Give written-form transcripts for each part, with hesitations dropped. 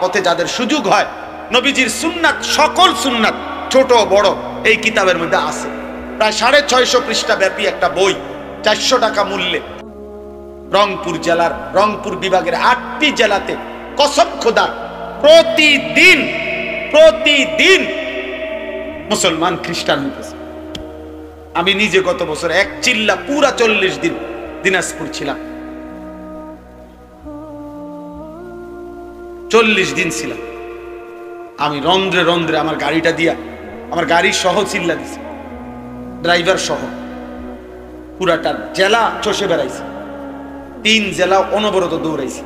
পথে যাদের সুযোগ হয়, নবীজির সুন্নাত, সকল সুন্নাত ছোট বড় এই কিতাবের মধ্যে আছে। প্রায় 650 পৃষ্ঠা ব্যাপী একটা বই, 400 টাকা মূল্যে। রংপুর জেলার, রংপুর বিভাগের 8টি জেলাতে কসম খোদা প্রতিদিন মুসলমান খ্রিস্টান হইতেছে। আমি নিজে গত বছর এক চিল্লা পুরা 40 দিন দিনাজপুর ছিলাম, 40 দিন ছিলাম। আমি রন্ধ্রে রন্ধ্রে আমার গাড়িটা দিয়া, আমার গাড়ি সহ চিল্লা দিছি, ড্রাইভার সহ পুরাটা জেলা চষে বেড়াইছি, 3 জেলা অনবরত দৌড়াইছি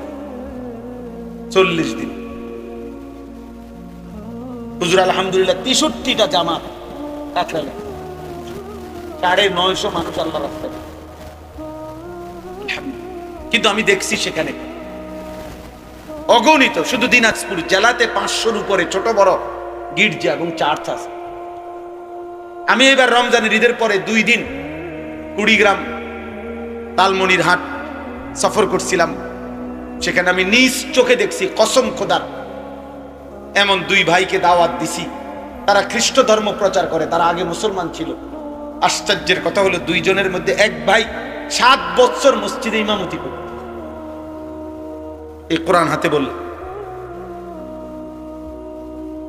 40 দিন। হুজুর আলহামদুলিল্লাহ 63টা জামাত, 950 মানুষ আল্লাহ রাস্তায়। কিন্তু আমি দেখছি সেখানে অগণিত, শুধু দিনাজপুর জেলাতে 500-র উপরে ছোট বড় গির্জা এবং চার্চ আছে। আমি এবার রমজানের ঈদের পরে 2 দিন কুড়িগ্রাম তালমনির হাট সফর করছিলাম। সেখানে আমি নিজ চোখে দেখছি, কসম খোদার, এমন 2 ভাইকে দাওয়াত দিছি, তারা খ্রিস্ট ধর্ম প্রচার করে, তারা আগে মুসলমান ছিল। আশ্চর্যের কথা হলো 2 জনের মধ্যে এক ভাই 7 বছর মসজিদে ইমামতি করত, এই কোরআন হাতে বলল।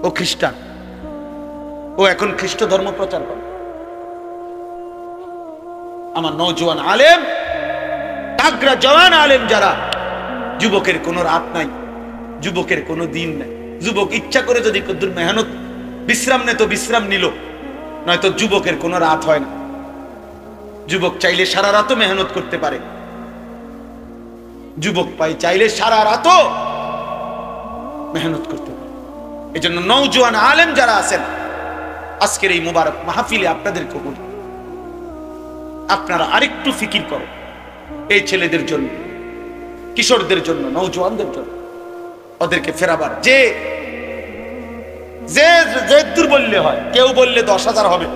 ও খ্রিস্টান, ও এখন খ্রিস্ট ধর্ম প্রচার করে। আমার নওজোয়ান আলেম, তাগড়া জওয়ান আলেম যারা, যুবকের কোনো রাত নাই, যুবকের কোনো দিন নাই। যুবক ইচ্ছা করে যদি কদ্দুর মেহনত বিশ্রাম নেয় তো বিশ্রাম নিল, নয়তো যুবকের কোনো রাত হয় না। যুবক চাইলে সারা রাতও মেহনত করতে পারে, যুবক পাই চাইলে সারা রাতও মেহনত করতে পারে। এই জন্য নওজোয়ান আলেম যারা আছেন, আজকের এই মুবারক মাহফিলে আপনাদেরকে বলি, আপনারা আরেকটু ফিকির করো এই ছেলেদের জন্য, কিশোরদের জন্য, নওজোয়ানদের জন্য, ওদেরকে ফেরাবার। যে যে যে দূর বললে হয়, কেউ বললে 10,000 হবে,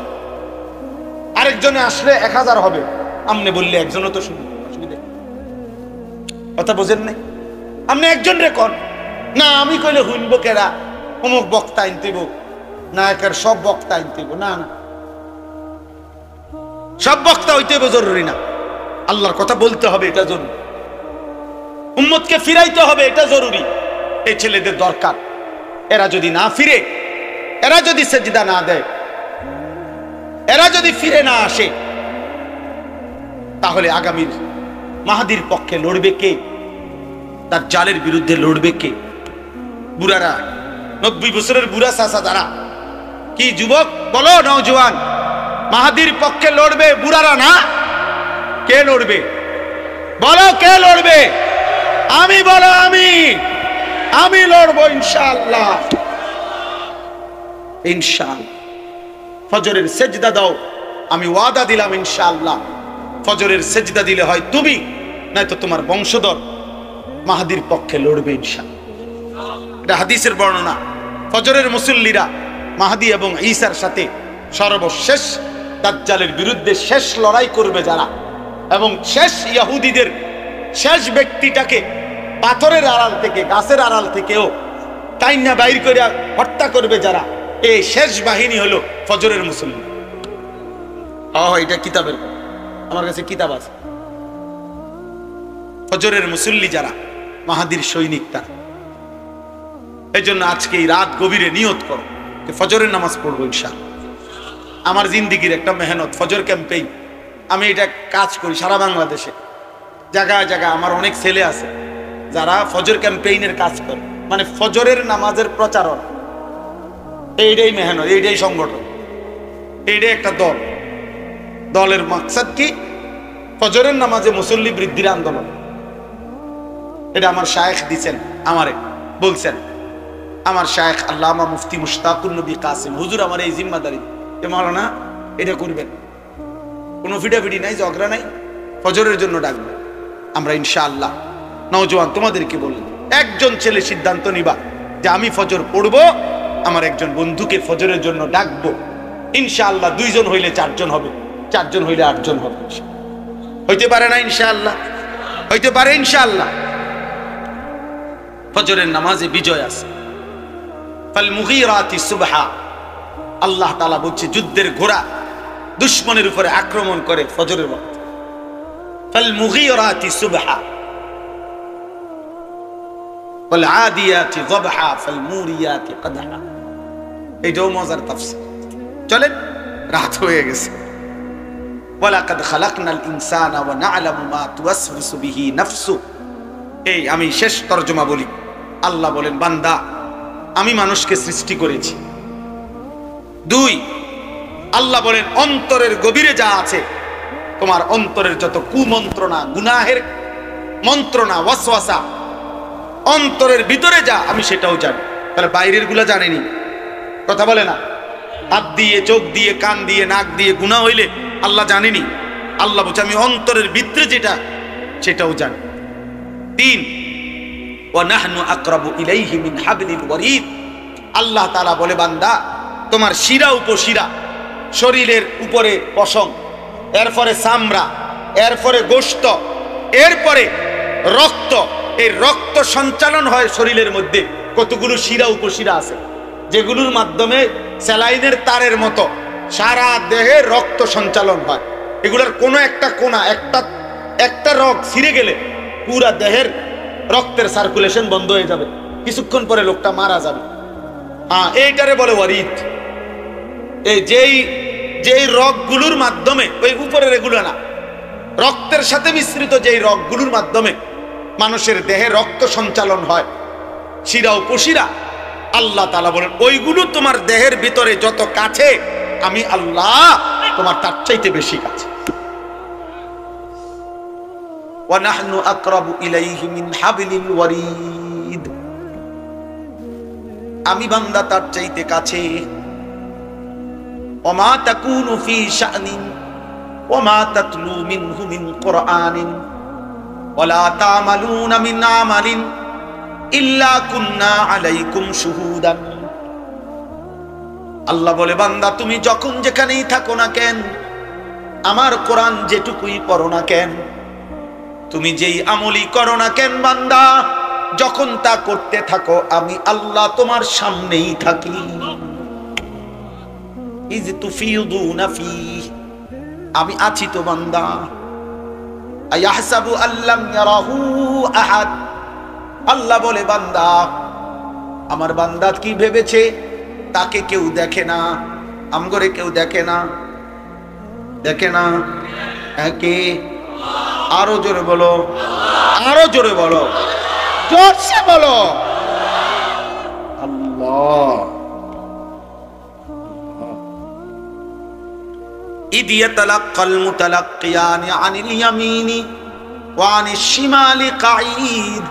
আরেকজনে আসলে 1000 হবে, আমনে বললে একজনও তো শুনবে, অসুবিধা কথা বোঝেন নাই? আপনি একজন রে কন না, আমি কইলে শুনব কেরা, অমুক বক্তা আনতেইব না, একার সব বক্তা আনতেইব না, না সব বক্তা হইতেইব জরুরি না। আল্লাহর কথা বলতে হবে, এটা জরুরি। উম্মতকে ফিরাইতে হবে, এটা জরুরি। এই ছেলেদের দরকার, এরা যদি না ফিরে, এরা যদি সেজদা না দেয়, এরা যদি ফিরে না আসে, তাহলে আগামীর মাহাদির পক্ষে লড়বে কে? তার জালের বিরুদ্ধে লড়বে কে? বুড়ারা, 90 বছরের বুড়া চাচা যারা, কি যুবক বলো, নওজোয়ান, মাহাদির পক্ষে লড়বে বুড়ারা না? কে লড়বে বলো, কে লড়বে? আমি বলো, আমি লড়বো ইনশাআল্লাহ, ইনশাআল্লাহ। ফজরের সেজদা দাও, আমি ওয়াদা দিলাম ইনশাআল্লাহ, ফজরের সেজদা দিলে হয় তুমি, নয়তো তোমার বংশধর মাহাদির পক্ষে লড়বে ইনশাআল্লাহ। এটা হাদিসের বর্ণনা। ফজরের মুসল্লিরা মাহাদি এবং ঈসার সাথে সর্বশেষ দাজ্জালের বিরুদ্ধে শেষ লড়াই করবে যারা, এবং শেষ ইহুদিদের শেষ ব্যক্তিটাকে পাথরের আড়াল থেকে, গাছের আড়াল থেকেও টাইনা বাইর করে হত্যা করবে যারা, এই শেষ বাহিনী হলো ফজরের মুসল্লি। এটা কিতাবের, আমার কাছে কিতাব আছে। ফজরের মুসল্লি যারা, মাহাদির সৈনিক তারা। এই জন্য আজকে এই রাত গভীরে নিয়ত করো যে ফজরের নামাজ পড়বো ইনশাআল্লাহ। আমার জিন্দিগির একটা মেহনত, ফজর ক্যাম্পেইন। আমি এটা কাজ করি সারা বাংলাদেশে, জায়গায় জায়গায়। আমার অনেক ছেলে আছে যারা ফজর ক্যাম্পেইনের কাজ করে, মানে ফজরের নামাজের প্রচারণ। এইটাই মেহনত, এইটাই সংগঠন, এইটাই একটা দল। দলের মাকসাদ কি? ফজরের নামাজে মুসল্লি বৃদ্ধির আন্দোলন। এটা আমার শায়েখ দিচ্ছেন, আমারে বলছেন, আমার শায়েখ আল্লামা মুফতি মুশতাকুর নবী কাসিম হুজুর আমার এই জিম্মাদারি, মাওলানা এটা করবেন, কোনো ফিডাফিডি নাই, ঝগড়া নাই, ফজরের জন্য ডাকবেন। আমরা ইনশাআল্লাহ নওজোয়ান তোমাদেরকে বলি, একজন ছেলে সিদ্ধান্ত নিবা যে আমি ফজর পড়বো, আমার একজন বন্ধুকে ফজরের জন্য ডাকবো ইনশাআল্লাহ। 2 জন হইলে 4 জন হবে, 4 জন হইলে 8 জন হবে। হইতে পারে না ইনশাআল্লাহ? হইতে পারে ইনশাআল্লাহ। ফজরের নামাজে বিজয় আছে। ফাল মুগীরাতি সুবহা, আল্লাহ তাআলা বলছে যুদ্ধের ঘোড়া দুশমনের উপরে আক্রমণ করে ফজরের ওয়াক্তে। ফাল মুগীরাতি সুবহা ওয়াল আদিয়াতি যবহা ফাল মুরিয়াতি কদহা। এইটাও মজার তাফসীর। চলেন, রাত হয়ে গেছে। ওয়ালাকাদ খালাকনাল ইনসানা ওয়া না'লামু মা তুওয়াসওয়িসু বিহি নাফসু। এই আমি শেষ তরজমা বলি। আল্লাহ বলেন, বান্দা আমি মানুষকে সৃষ্টি করেছি। 2, আল্লাহ বলেন অন্তরের গভীরে যা আছে, তোমার অন্তরের যত কুমন্ত্রণা, গুনাহের মন্ত্রণা, ওয়াসওয়াসা, অন্তরের ভিতরে যা আমি সেটাও জানি। তাহলে বাইরের গুলা জানেনি, কথা বলে না? হাত দিয়ে, চোখ দিয়ে, কান দিয়ে, নাক দিয়ে গুনাহ হইলে আল্লাহ জানেনি? আল্লাহ বলছে আমি অন্তরের ভিতরে যেটা সেটাও জানি। 3, ওয়া নাহনু আকরাবু ইলাইহি মিন হাবলিল ওয়ারিদ। আল্লাহ তাআলা বলে, বান্দা তোমার শিরা উপশিরা, শরীরের উপরে পশম, এরপরে চামড়া, এরপরে গোশত, এরপরে রক্ত। এই রক্ত সঞ্চালন হয় শরীরের মধ্যে। কতগুলো শিরা উপশিরা আছে যেগুলোর মাধ্যমে স্যালাইনের তারের মতো সারা দেহে রক্ত সঞ্চালন হয়। এগুলোর কোনো একটা কোণা, একটা রগ ছিঁড়ে গেলে পুরা দেহের রক্তের সার্কুলেশন বন্ধ হয়ে যাবে, কিছুক্ষণ পরে লোকটা মারা যাবে। এইটারে বলে ওয়ারিদ। এই যেই রগগুলোর মাধ্যমে, ওই উপরের এগুলো না, রক্তের সাথে মিশ্রিত যেই রগগুলোর মাধ্যমে মানুষের দেহে রক্ত সঞ্চালন হয়, শিরা উপশিরা, আল্লাহ তাআলা বলেন ওইগুলো তোমার দেহের ভিতরে যত কাছে, আমি আল্লাহ তোমার তার চাইতে বেশি কাছে। ওয়া নাহনু আকরাবু ইলাইহি মিন হাবলিল ওয়ারিদ। আমি বান্দা তার চাইতে কাছে। ওয়া মা তাকুনু ফি শা'নিন ওয়া মা তাতলু মিনহু মিন কুরআনিন ওয়া লা তা'মালুনা মিন আমালিন ইল্লা কুন্না আলাইকুম শুহুদান। আল্লাহ বলে, বান্দা তুমি যখন যেখানেই থাকো না কেন, আমার কোরআন যেটুকুই পড়ো না কেন, তুমি যেই আমলই করো না কেন, বান্দা যখন তা করতে থাকো, আমি আল্লাহ তোমার সামনেই থাকি। ইজ তুফিদুনা ফি, আমি আছি তো বান্দা। আয়াহসাবু আল্লাম ইয়ারাহু আহাদ। আল্লাহ বলে, বান্দা আমার বান্দা কি ভেবেছে তাকে কেউ দেখে না? আমগরে কেউ দেখে না, দেখে না। কে? আরো জোরে বলো, আরো জোরে বলো, জোরসে বলো, আল্লাহ। ইদ ইয়াতালাক্কাল মুতালাক্কিয়ানি আনিল ইয়ামিনি ওয়া আনিশ শিমালি কাঈদ।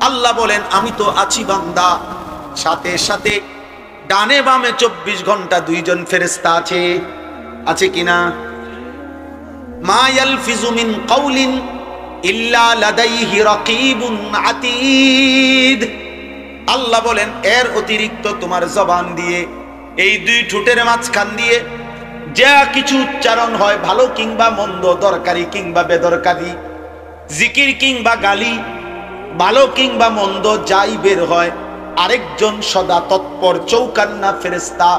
আল্লাহ বলেন আমি তো আছি বান্দা, সাথে সাথে ডানে বামে 24 ঘন্টা 2 জন ফেরেশতা আছে। আছে কিনা? মা ইয়ালফিজু মিন কাউলিন ইল্লা লাদাইহি রাকিবুন আতীদ। আল্লাহ বলেন এর অতিরিক্ত তোমার জবান দিয়ে, এই 2 ঠোঁটের মাঝখান দিয়ে যা কিছু উচ্চারণ হয়, ভালো কিংবা মন্দ, দরকারি কিংবা বেদরকারি, জিকির কিংবা গালি, ভালো কিংবা মন্দ, যাই বের হয়, আরেকজন সদা তৎপর চৌকান্না ফেরেশতা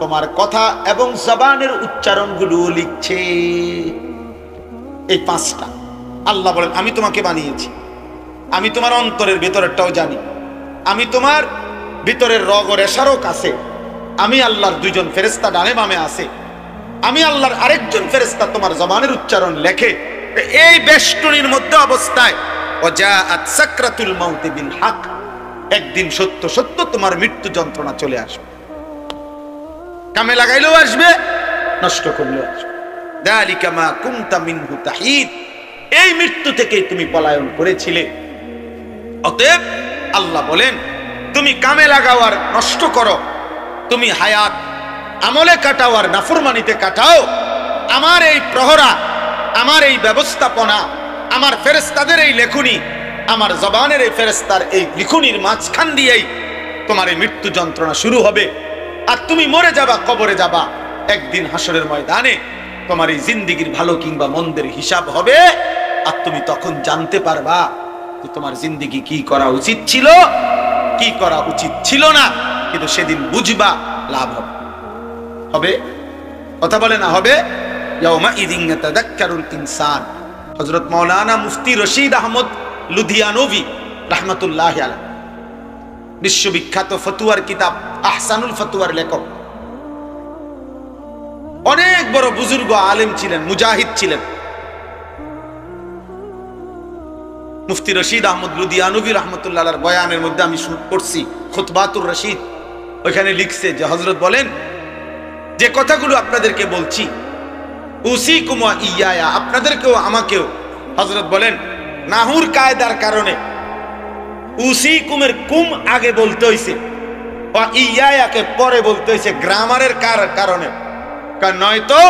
তোমার কথা এবং জবানের উচ্চারণগুলো লিখছে। এই 5টা আল্লাহ বলেন আমি তোমাকে বানিয়েছি। আমি তোমার অন্তরের ভেতরেরটাও জানি। আমি তোমার ভিতরের রগ ও রেশারও কাছে। আমি আল্লাহর 2 জন ফেরেশতা ডানে বামে আছে। আমি আল্লাহর আরেকজন ফেরেশতা তোমার জবানের উচ্চারণ লেখে। এই বেষ্টনীর মধ্যে অবস্থায় ওয়াজাআত সাকরাতুল মাউত বিল হক, একদিন সত্য সত্য তোমার মৃত্যু যন্ত্রণা চলে আসবে। কামে লাগাইলেও আসবে, নষ্ট করলেও আসবে। যালিকা মা কুনতা মিনহু তাহিদ, এই মৃত্যু থেকে তুমি পলায়ন করেছিলে। অতএব আল্লাহ বলেন তুমি কামে লাগাও আর নষ্ট করো, তুমি হায়াত আমলে কাটাও আর নাফরমানিতে কাটাও। আমার এই প্রহরা, আমার এই ব্যবস্থাপনা, আমার ফেরেশতাদের এই লেখনী, আমার জবানের এই ফেরেশতার এই লিখনির মাঝখান দিয়েই তোমার এই মৃত্যু যন্ত্রণা শুরু হবে। আর তুমি মরে যাবা, কবরে যাবা। একদিন হাসরের ময়দানে তোমার এই জিন্দেগির ভালো কিংবা মন্দের হিসাব হবে। আর তুমি তখন জানতে পারবা যে তোমার জিন্দেগি কি করা উচিত ছিল, কি করা উচিত ছিল না। কিন্তু সেদিন বুঝবা লাভ হবে। হবে কথা বলে না হবে? ইয়াউমা ইযিন ইয়াতাযাক্কারুল ইনসান। হযরত মাওলানা মুফতি রশিদ আহমদ লুধিয়ানভি রাহমাতুল্লাহি আলাইহি, বিশ্ববিখ্যাত ফতোয়ার কিতাব আহসানুল ফতোয়ার লেখক, অনেক বড় বুজুর্গ আলেম ছিলেন, মুজাহিদ ছিলেন। মুফতি রশিদ আহমদ লুধিয়ানভি রাহমাতুল্লাহ আলাইহির বয়ানের মধ্যে আমি পড়ছি খুতবাতুর রশিদ, ওইখানে লিখছে যে হযরত বলেন যে কথাগুলো আপনাদেরকে বলছি, উসিকুম ওয়া ইয়া, আপনাদেরকেও আমাকেও, হযরত বলেন নাহুর কায়দার কারণে উসিকুমের কুম আগে বলতে হইছে, ওয়া ইয়াকে পরে বলতে হইছে, গ্রামারের কারণে। কারণ নয়তো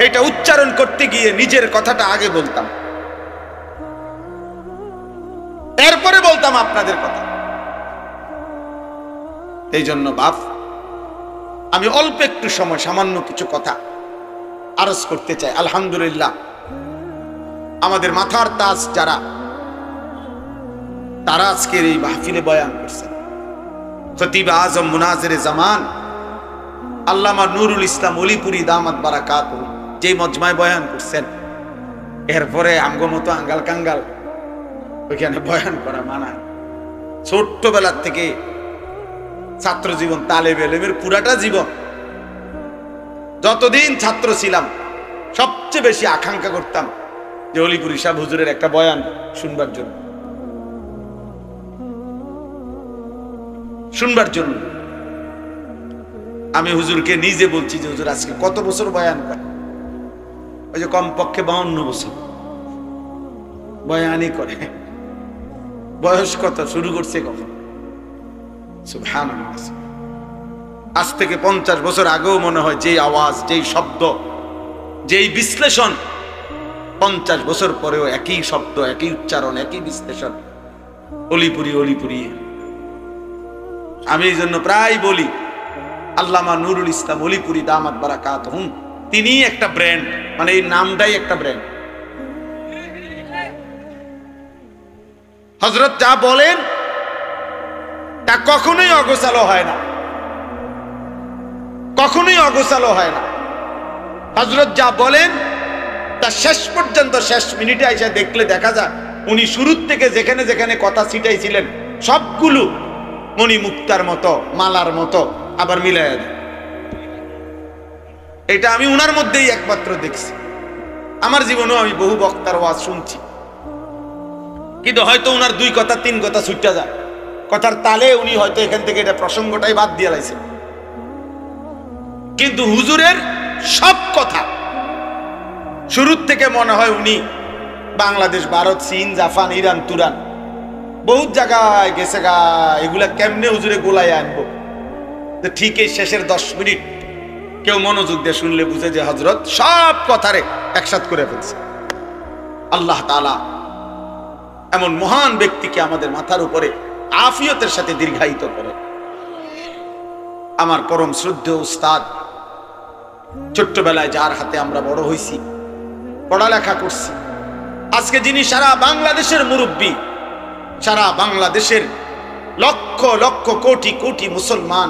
এটা উচ্চারণ করতে গিয়ে নিজের কথাটা আগে বলতাম, এরপরে বলতাম আপনাদের কথা। এই জন্য বাপ, আমি অল্প একটু সময় সামান্য কিছু কথা আরজ করতে চাই। আলহামদুলিল্লাহ, আমাদের মাথার তাজ যারা, তারা আজকের এই মাহফিলে বয়ান করছেন। খতিব আজম মুনাজিরে জামান আল্লামা নুরুল ইসলাম অলিপুরি দামাত বারাকাতুহু যে মজমায় বয়ান করছেন, এরপরে আমগো মতো আঙ্গাল কাঙ্গাল ওইখানে বয়ান করা মানায়। ছোট্টবেলার থেকে ছাত্র জীবন, তালেবে এলেমের পুরাটা জীবন, যতদিন ছাত্র ছিলাম সবচেয়ে বেশি আকাঙ্ক্ষা করতাম যে অলিপুরি সাহেব হুজুরের একটা বয়ান শুনবার জন্য। আমি হুজুরকে নিজে বলছি যে হুজুর আজকে কত বছর বয়ান করে? ওই যে কমপক্ষে 52 বছর বয়ানই করে। বয়স কত, শুরু করছে কখন? সুবহানাল্লাহ। আজ থেকে 50 বছর আগেও মনে হয় যেই আওয়াজ, যেই শব্দ, যেই বিশ্লেষণ, 50 বছর পরেও একই শব্দ, একই উচ্চারণ, একই বিশ্লেষণ, অলিপুরি অলিপুরি। আমি এই জন্য প্রায় বলি আল্লামা নুরুল ইসলাম অলিপুরি দামাত বারাকাতুহু তিনি একটা ব্র্যান্ড, মানে এই নামটাই একটা ব্র্যান্ড। হযরত যা বলেন তা কখনোই অগোছালো হয় না, কখনোই অগোছালো হয় না। হযরত যা বলেন তা শেষ পর্যন্ত, শেষ মিনিটে এসে দেখলে দেখা যায় উনি শুরুর থেকে যেখানে যেখানে কথা ছিটাইছিলেন সবগুলো মণিমুক্তার মতো, মালার মতো আবার মিলাইয়া দেয়। এটা আমি উনার মধ্যেই একমাত্র দেখছি। আমার জীবনেও আমি বহু বক্তার ওয়াজ শুনছি, কিন্তু হয়তো উনার 2 কথা 3 কথা ছুটে যায়, কথার তালে উনি হয়তো এখান থেকে এটা প্রসঙ্গটাই বাদ দিয়ে লাইছে। কিন্তু হুজুরের সব কথা শুরুর থেকে মনে হয় উনি বাংলাদেশ, ভারত, চীন, জাপান, ইরান, তুরান বহুত জায়গায় গেছে গা, এগুলা কেমনে হুজুরে গোলায় আনবো। ঠিক এই শেষের 10 মিনিট কেউ মনোযোগ দিয়ে শুনলে বুঝে যে হযরত সব কথারে একসাথ করে ফেলছে। আল্লাহ তাআলা এমন মহান ব্যক্তিকে আমাদের মাথার উপরে আফিয়তের সাথে দীর্ঘায়িত করে। আমার পরম শ্রদ্ধেয় উস্তাদ, ছোট্টবেলায় যার হাতে আমরা বড় হইছি, পড়ালেখা করছি, আজকে যিনি সারা বাংলাদেশের মুরব্বী, সারা বাংলাদেশের লক্ষ লক্ষ কোটি কোটি মুসলমান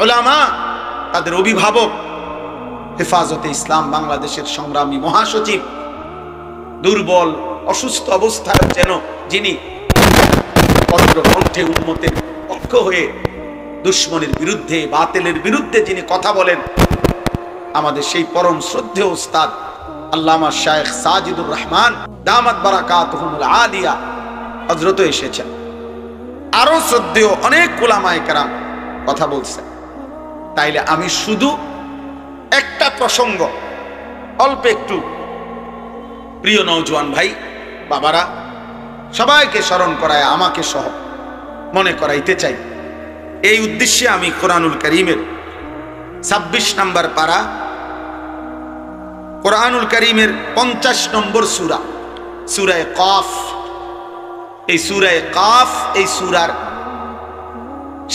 উলামা, তাদের অভিভাবক, হেফাজতে ইসলাম বাংলাদেশের সংগ্রামী মহাসচিব, দুর্বল অসুস্থ অবস্থায় যেন যিনি কণ্ঠে উম্মতের পক্ষ হয়ে দুশ্মনের বিরুদ্ধে, বাতিলের বিরুদ্ধে যিনি কথা বলেন, আমাদের সেই পরম শ্রদ্ধেয় উস্তাদ আল্লামা শায়েখ সাজিদুর রহমান দামাত বারাকাতুহুল আলিয়া হযরত এসেছেন। আরো শ্রদ্ধেয় অনেক উলামায়ে কেরাম কথা বলছেন। তাইলে আমি শুধু একটা প্রসঙ্গ অল্প একটু প্রিয় নওজোয়ান ভাই বাবারা সবাইকে স্মরণ করায়, আমাকে সহ মনে করাইতে চাই। এই উদ্দেশ্যে আমি কোরআনুল কারীমের 26 নম্বর পারা, কোরআনুল কারীমের 50 নম্বর সূরা, সূরা কাফ, এই সূরা কাফ, এই সূরার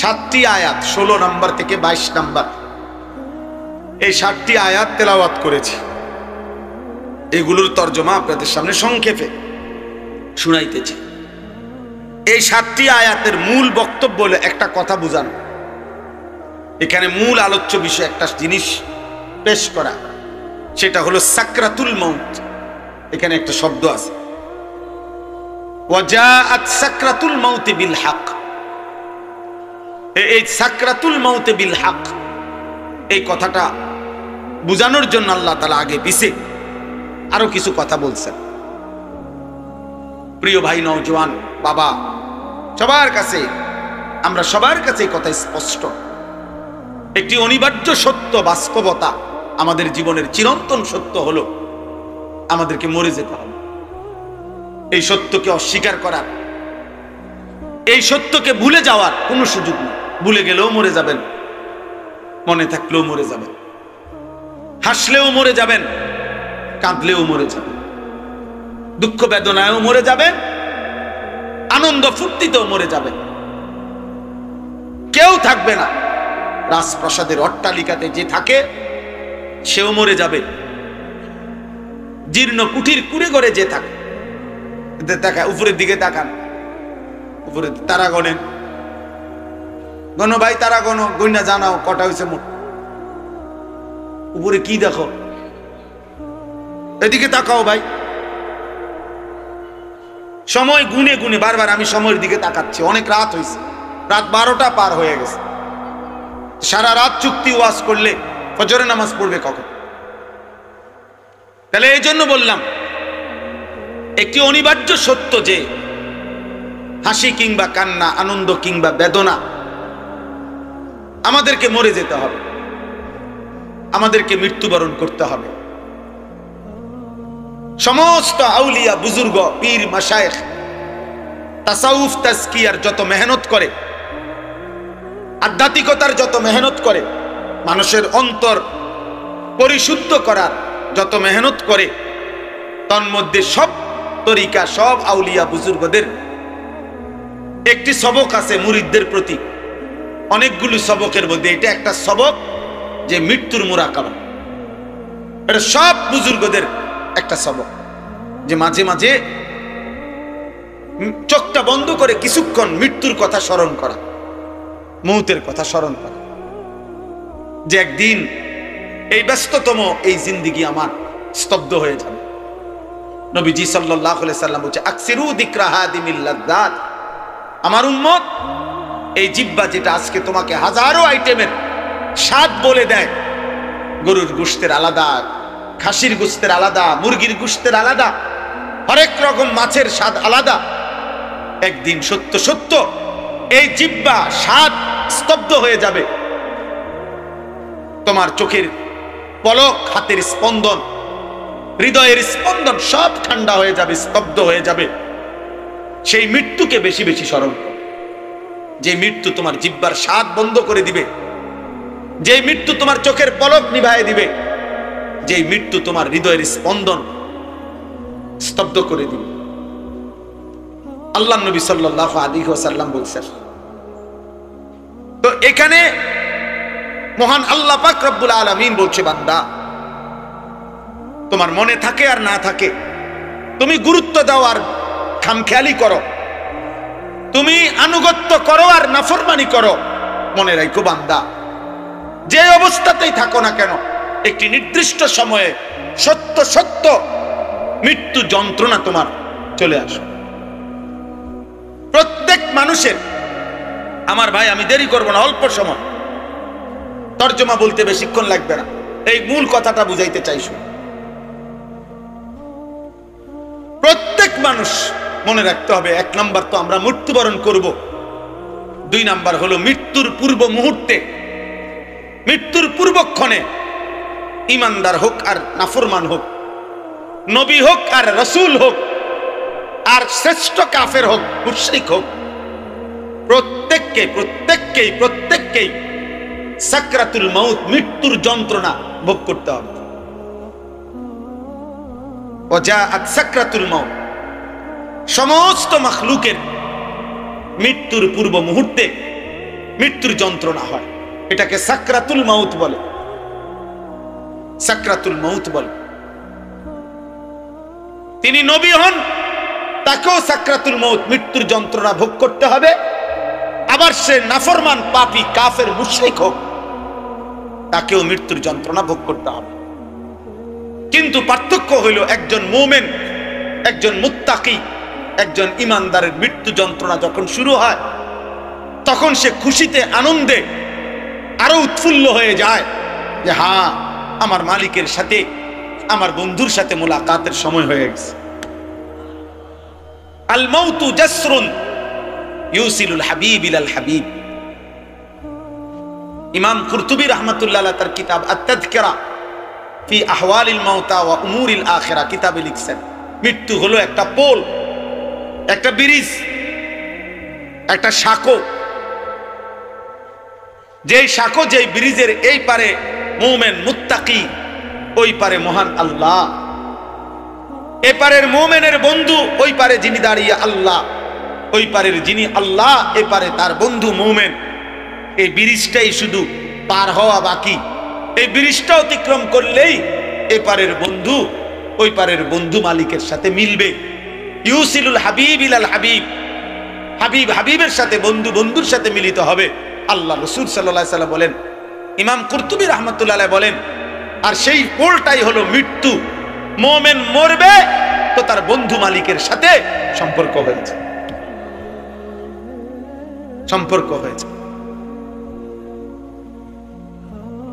7টি আয়াত 16 নম্বর থেকে 22 নম্বর, এই 7টি আয়াত তেলাওয়াত করেছি। এগুলোর তরজমা আপনাদের সামনে সংক্ষেপে শুনাইতেছি। এই 7টি আয়াতের মূল বক্তব্য হলো একটা কথা বুঝানো এখানে মূল আলোচ্য বিষয় একটা জিনিস পেশ করা, সেটা হলো সাকরাতুল মউত। এখানে একটা শব্দ আছে, ওয়াজাআত সাকরাতুল মাউত বিল হক। এই সাকরাতুল মাউত বিল হক, এই কথাটা বুঝানোর জন্য আল্লাহ তাআলা আগে পিছে আরো কিছু কথা বলছেন। প্রিয় ভাই, নওজোয়ান, বাবা, সবার কাছে, আমরা সবার কাছে এই কথা স্পষ্ট, একটি অনিবার্য সত্য, বাস্তবতা, আমাদের জীবনের চিরন্তন সত্য হলো আমাদেরকে মরে যেতে হবে। এই সত্যকে অস্বীকার করার, এই সত্যকে ভুলে যাওয়ার কোনো সুযোগ নেই। ভুলে গেলেও মরে যাবেন, মনে থাকলেও মরে যাবেন, হাসলেও মরে যাবেন, কাঁদলেও মরে যাবেন, দুঃখ বেদনায়ও মরে যাবেন, আনন্দ ফুর্তিতেও মরে যাবেন। কেউ থাকবে না। রাজপ্রাসাদের অট্টালিকাতে যে থাকে সেও মরে যাবে, জীর্ণ কুঠির কুড়ে ঘরে যে থাকে, উপরের দিকে তাকান, উপরে তারা গণেন, গণ ভাই, তারা গণ, গইনা জানাও কটা হয়েছে মোট। উপরে কি দেখো, এদিকে তাকাও ভাই। সময় গুনে গুনে বারবার আমি সময়ের দিকে তাকাচ্ছি, অনেক রাত হয়েছে, রাত 12টা পার হয়ে গেছে। সারা রাত চুক্তি ওয়াজ করলে ফজরের নামাজ পড়বে কখন? তাহলে এই জন্য বললাম, একটি অনিবার্য সত্য যে হাসি কিংবা কান্না, আনন্দ কিংবা বেদনা, আমাদেরকে মরে যেতে হবে, আমাদেরকে মৃত্যুবরণ করতে হবে। সমস্ত আউলিয়া, বুজুর্গ, পীর, মাশায়েখ তাসাউফ তাজকিয়ার যত মেহনত করে, আধ্যাত্মিকতার যত মেহনত করে, মানুষের অন্তর পরিশুদ্ধ করার যত মেহনত করে, তন্মধ্যে সব তরিকা, সব আউলিয়া বুজুর্গদের একটি সবক আছে মুরিদদের প্রতি। অনেকগুলো সবকের মধ্যে এটা একটা সবক, যে মৃত্যুর মুরাকাবা। এটা সব বুজুর্গদের একটা সবক, যে মাঝে মাঝে চোখটা বন্ধ করে কিছুক্ষণ মৃত্যুর কথা স্মরণ করা, মৌতের কথা স্মরণ করা, যে একদিন এই ব্যস্ততম এই জিন্দেগি আমার স্তব্ধ হয়ে যাবে। নবীজি সাল্লাল্লাহু আলাইহি সাল্লাম বলছে, আকসিরু যিকরা হাদিমিল লাযযাত। আমার উম্মত, এই জিহ্বা যেটা আজকে তোমাকে হাজারো আইটেমের স্বাদ বলে দেয়, গরুর গোশতের আলাদা, খাসির গোশতের আলাদা, মুরগির গোশতের আলাদা, হরেক রকম মাছের স্বাদ আলাদা, একদিন সত্য সত্য এই জিহ্বা স্বাদ স্তব্ধ হয়ে যাবে। তোমার চোখের পলক, হাতের স্পন্দন, হৃদয়ের স্পন্দন সব ঠান্ডা হয়ে যাবে, স্তব্ধ হয়ে যাবে। সেই মৃত্যুকে বেশি বেশি স্মরণ করো, যে মৃত্যু তোমার জিহ্বার স্বাদ বন্ধ করে দিবে, যে মৃত্যু তোমার চোখের পলক নিভায়ে দিবে, যে মৃত্যু তোমার হৃদয়ের স্পন্দন স্তব্ধ করে দিবে। আল্লাহ নবী সাল্লাল্লাহু আলাইহি ওয়াসাল্লাম বলছেন। তো এখানে মহান আল্লাহ পাক রব্বুল আলামিন বলছে, বান্দা, তোমার মনে থাকে আর না থাকে, তুমি গুরুত্ব দাও আর খামখেয়ালি করো, তুমি আনুগত্য করো আর নাফরমানি করো, মনে রাখো বান্দা, যে অবস্থাতেই থাকো না কেন, একটি নির্দিষ্ট সময়ে সত্য সত্য মৃত্যু যন্ত্রণা তোমার চলে আসে। প্রত্যেক মানুষের, আমার ভাই, আমি দেরি করবো না, অল্প সময়, তর্জমা বলতে বেশিক্ষণ লাগবে না, এই মূল কথাটা বুঝাইতে চাইছো। প্রত্যেক মানুষ মনে রাখতে হবে, 1 নাম্বার তো আমরা মৃত্যুবরণ করব, 2 নাম্বার হলো মৃত্যুর পূর্ব মুহূর্তে, মৃত্যুর পূর্বক্ষণে, ইমানদার হোক আর নাফরমান হোক, নবী হোক আর রাসূল হোক, আর শ্রেষ্ঠ কাফের হোক, মুশরিক হোক, প্রত্যেককেই সাকরাতুল মাউত, মৃত্যুর যন্ত্রণা ভোগ করতে হবে। ওয়াজাআত সাকরাতুল মাউত, সমস্ত মাখলুকের মৃত্যুর পূর্ব মুহূর্তে মৃত্যুর যন্ত্রণা হয়, এটাকে সাকরাতুল মাউত বলে, সাকরাতুল মাউত বলে। তিনি নবী হন, তাকেও সাকরাতুল মাউত, মৃত্যুর যন্ত্রণা ভোগ করতে হবে। আবার সে নাফরমান, পাপী, কাফের, মুশরিক হোক, তাকেও মৃত্যুর যন্ত্রণা ভোগ করতে হবে। কিন্তু পার্থক্য হইল একজন মুমিন, একজন মুত্তাকি, একজন ইমানদারের মৃত্যু যন্ত্রণা যখন শুরু হয় তখন সে খুশিতে আনন্দে আরো উৎফুল্ল হয়ে যায় যে হ্যাঁ, আমার মালিকের সাথে, আমার বন্ধুর সাথে মোলাকাতের সময় হয়ে গেছে। আল মাউতু জাসরুন ইউসিলুল হাবিব ইলাল হাবিব। ইমাম কুরতুবী রাহমাতুল্লাহ আলাইহি তার কিতাব আত-তাযকিরা ফি আহওয়ালিল মাউতা ওয়া উমুরিল আখিরা কিতাবে লিখছেন, মৃত্যু হলো একটা পোল, একটা ব্রিজ, একটা সাঁকো। যেই সাঁকো, যেই ব্রিজের এই পারে মুমিন মুত্তাকি, ওই পারে মহান আল্লাহ। এপারের মুমিনের বন্ধু, ওই পারে যিনি দাঁড়িয়ে আল্লাহ, ওই পারের যিনি আল্লাহ, এপারে তার বন্ধু মুমিন। এই ব্রিজটাই শুধু পার হওয়া বাকি। এই ব্রিজটা অতিক্রম করলেই এপারের বন্ধু ওই পারের বন্ধু মালিকের সাথে মিলবে। ইউসিলুল হাবিব ইলাল হাবিব, হাবিব হাবিবের সাথে, বন্ধু বন্ধুর সাথে মিলিত হবে। আল্লাহ রাসূল সাল্লাল্লাহু আলাইহি ওয়াসাল্লাম বলেন, ইমাম কুরতুবী রাহমাতুল্লাহ আলাইহি বলেন, আর সেই পোলটাই হলো মৃত্যু। মুমিন মরবে তো তার বন্ধু মালিকের সাথে সম্পর্ক হয়েছে, সম্পর্ক হয়েছে।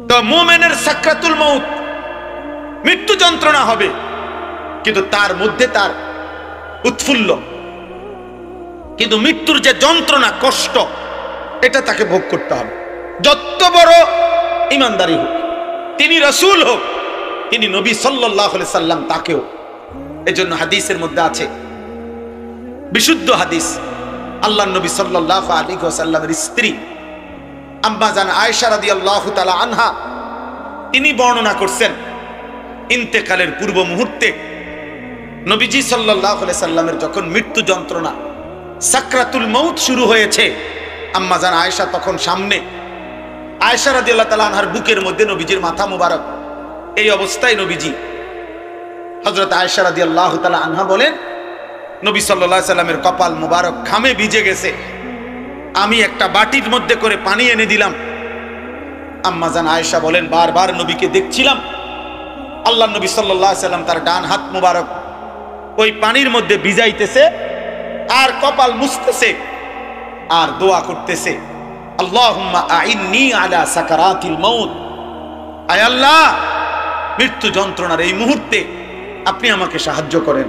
তো মুমিনের সাকরাতুল মউত, মৃত্যু যন্ত্রণা হবে, কিন্তু তার মধ্যে তার উৎফুল্ল। কিন্তু মৃত্যুর যে যন্ত্রণা, কষ্ট, এটা তাকে ভোগ করতে হবে। যত বড় ইমানদারি হোক, তিনি রাসূল হোক, তিনি নবী সাল্লাল্লাহু আলাইহি সাল্লাম, তাকেও। এজন্য হাদিসের মধ্যে আছে, বিশুদ্ধ হাদিস, আল্লাহর নবী সাল্লাল্লাহু আলাইহি ওয়াসাল্লামের স্ত্রী আম্মা জান আয়েশা রাদিয়াল্লাহু তাআলা আনহা, তিনি বর্ণনা করছেন ইন্তেকালের পূর্ব মুহূর্তে নবীজি সাল্লাল্লাহু আলাইহি সাল্লামের যখন মৃত্যু যন্ত্রণা, সাকরাতুল মউত শুরু হয়েছে, আম্মা জান আয়েশা তখন সামনে। আয়েশা রাদিয়াল্লাহু তাআলা আনহার বুকের মধ্যে নবীজির মাথা মুবারক। এই অবস্থায় নবীজি, হযরত আয়েশা রাদিয়াল্লাহু তাআলা আনহা বলেন, নবী সাল্লাল্লাহু আলাইহি সাল্লামের কপাল মুবারক ঘামে ভিজে গেছে। আমি একটা বাটির মধ্যে করে পানি এনে দিলাম। আম্মা জান আয়েশা বলেন, বারবার নবীকে দেখছিলাম, আল্লাহ নবী সাল্লাল্লাহু আলাইহি সাল্লাম তার ডান হাত মুবারক ওই পানির মধ্যে ভিজাইতেছে আর কপাল মুছতেছে আর দোয়া করতেছে, আল্লাহুম্মা আইন্নি আলা সাকারাতিল মউত, আয় আল্লাহ, মৃত্যু যন্ত্রণার এই মুহূর্তে আপনি আমাকে সাহায্য করেন।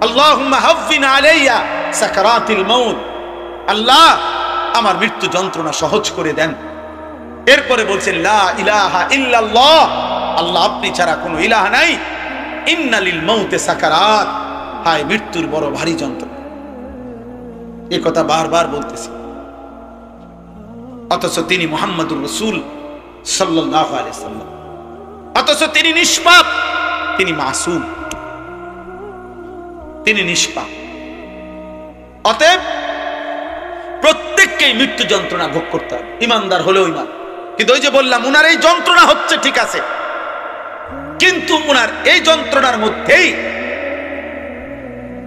আল্লাহুম্মা হাফফিন আলাইয়া সাকারাতিল মউত, আল্লাহ আমার মৃত্যু যন্ত্রণা সহজ করে দেন। এরপরে বলছেন, লা ইলাহা ইল্লাল্লাহ, আল্লাহ আপনি ছাড়া কোনো ইলাহ নাই। ইন্নালিল মউতে সাকারাত, হায় মৃত্যুর বড় ভারী যন্ত্রণা। এই কথা বারবার বলতেছি, অথচ তিনি মুহাম্মদুর রাসূল সাল্লাল্লাহু আলাইহি সাল্লাম, অথচ তিনি নিষ্পাপ, তিনি মাসুম, তিনি নিষ্পাপ। অতএব প্রত্যেককেই মৃত্যু যন্ত্রণা ভোগ করতে হবে, ইমানদার হলেও ইমান। কিন্তু ওই যে বললাম, উনার এই যন্ত্রণা হচ্ছে ঠিক আছে, কিন্তু উনার এই যন্ত্রণার মধ্যেই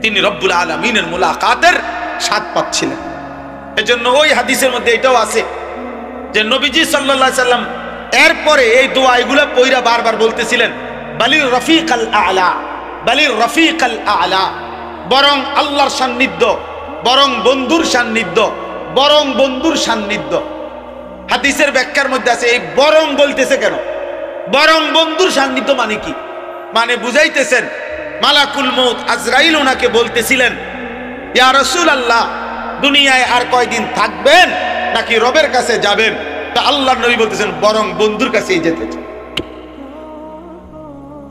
তিনি রব্বুল আলামিনের মুলাকাতের স্বাদ পাচ্ছিলেন। এজন্য ওই হাদিসের মধ্যে এটাও আছে যে নবীজি সাল্লাল্লাহু আলাইহি সাল্লাম এরপরে এই দোয়া এগুলা পয়রা বারবার বলতেছিলেন, বালির রফিকাল আলা, বালির রফিকাল আলা, বরং আল্লাহর সান্নিধ্য, বরং বন্ধুর সান্নিধ্য, বরং বন্ধুর সান্নিধ্য। হাদিসের ব্যাখ্যার মধ্যে আছে, এই বরং বলতেছে কেন? বরং বন্ধুর সান্নিধ্য মানে কি? মানে বুঝাইতেছেন মালাকুল মউত আজরাইল ওনাকে বলতেছিলেন, ইয়া রাসূলুল্লাহ, দুনিয়ায় আর কয়দিন থাকবেন নাকি রবের কাছে যাবেন? তা আল্লাহর নবী বলতেছেন, বরং বন্ধুর কাছেই যেতে চাই।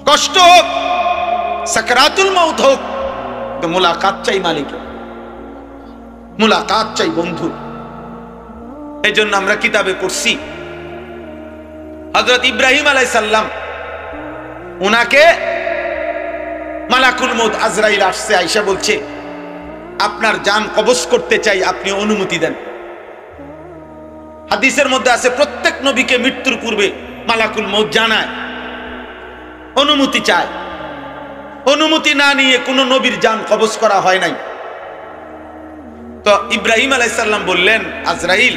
কষ্ট হোক, সাকরাতুল মউত হোক, তো মুলাকাত চাই মালিকের, মুলাকাত চাই বন্ধু। এই জন্য আমরা কিতাবে পড়ছি, হযরত ইব্রাহিম আলাইহিস সালাম, উনাকে মালাকুল মউত আজরাইল আসছে, আয়েশা বলছে, আপনার জান কবজ করতে চাই, আপনি অনুমতি দেন। হাদিসের মধ্যে আছে, প্রত্যেক নবীকে মৃত্যুর পূর্বে মালাকুল মউত জানায়, অনুমতি চায়। অনুমতি না নিয়ে কোন নবীর জান কবজ করা হয় নাই। তো ইব্রাহিম আলাইহিস সালাম বললেন, আজরাইল,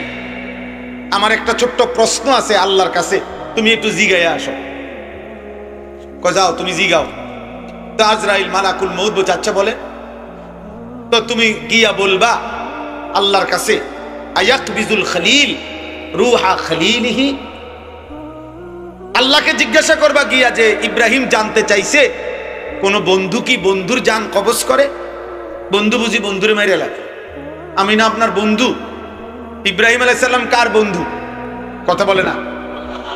আমার একটা ছোট্ট প্রশ্ন আছে আল্লাহর কাছে, তুমি একটু জিগাইয়া আসো। যাও তুমি জিগাও। তো আজরাইল মালাকুল মউত বলছে আচ্ছা বলে, তো তুমি গিয়া বলবা আল্লাহর কাছে আয়াকবিজুল খলিল রুহা খলিলিহি, আল্লাহকে জিজ্ঞাসা করবা গিয়া যে ইব্রাহিম জানতে চাইছে কোন বন্ধু কি বন্ধুর জান কবজ করে? বন্ধু বুঝি বন্ধুরে মাইরে লাগে? আমি না আপনার বন্ধু? ইব্রাহিম আলাইহিস সালাম কার বন্ধু? কথা বলে না,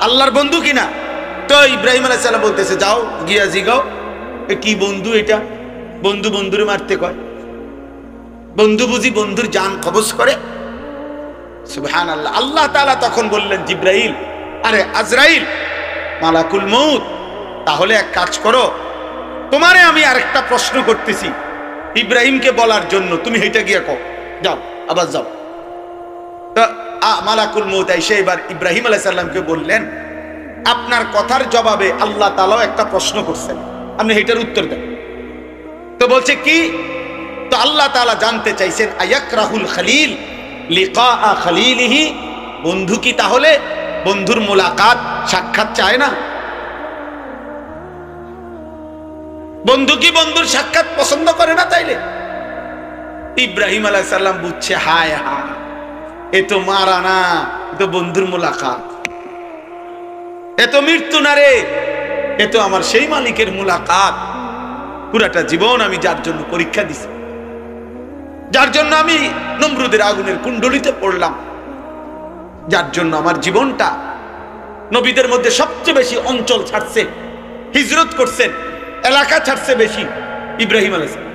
আল্লাহর বন্ধু কিনা? তো ইব্রাহিম আলাইহিস সালাম বলতেছে যাও গিয়া জিগাও কি বন্ধু এটা, বন্ধু বন্ধুরে মারতে কয়? বন্ধু বুঝি বন্ধুর জান কবজ করে? সুবহানাল্লাহ। আল্লাহ তাআলা তখন বললেন জিব্রাইল, আরে আজরাইল মালাকুল মউত, তাহলে এক কাজ করো, তোমারে আমি আরেকটা প্রশ্ন করতেছি ইব্রাহিমকে বলার জন্য, তুমি হেঁটে গিয়ে কও, যাও আবার যাও। তো মালাকুল মউত এসে এবার ইব্রাহিম আলাইহিস সালামকে বললেন আপনার কথার জবাবে আল্লাহ তাআলাও একটা প্রশ্ন করছেন, আপনি হেটার উত্তর দেন। তো বলছে কি? তো আল্লাহ তাআলা জানতে চাইছেন আয়াকরাহুল খলিল লিকা খলিলিহি, বন্ধু কি তাহলে বন্ধুর মোলাকাত সাক্ষাৎ চায় না? বন্ধু কি বন্ধুর সাক্ষাৎ পছন্দ করে না? তাইলে ইব্রাহিম আলাইহিস সালাম বুঝছে হায় হায়, এ তো মারা না, এ তো বন্ধুর মোলাকাত, এ তো মৃত্যু না রে, এ তো আমার সেই মালিকের মোলাকাত। পুরাটা জীবন আমি যার জন্য পরীক্ষা দিছি, যার জন্য আমি নমরুদের আগুনের কুণ্ডলিতে পড়লাম, যার জন্য আমার জীবনটা নবীদের মধ্যে সবচেয়ে বেশি অঞ্চল ছাড়ছে, হিজরত করছেন, এলাকা ছাড়ছে বেশি ইব্রাহিম আলাইহিস সালাম।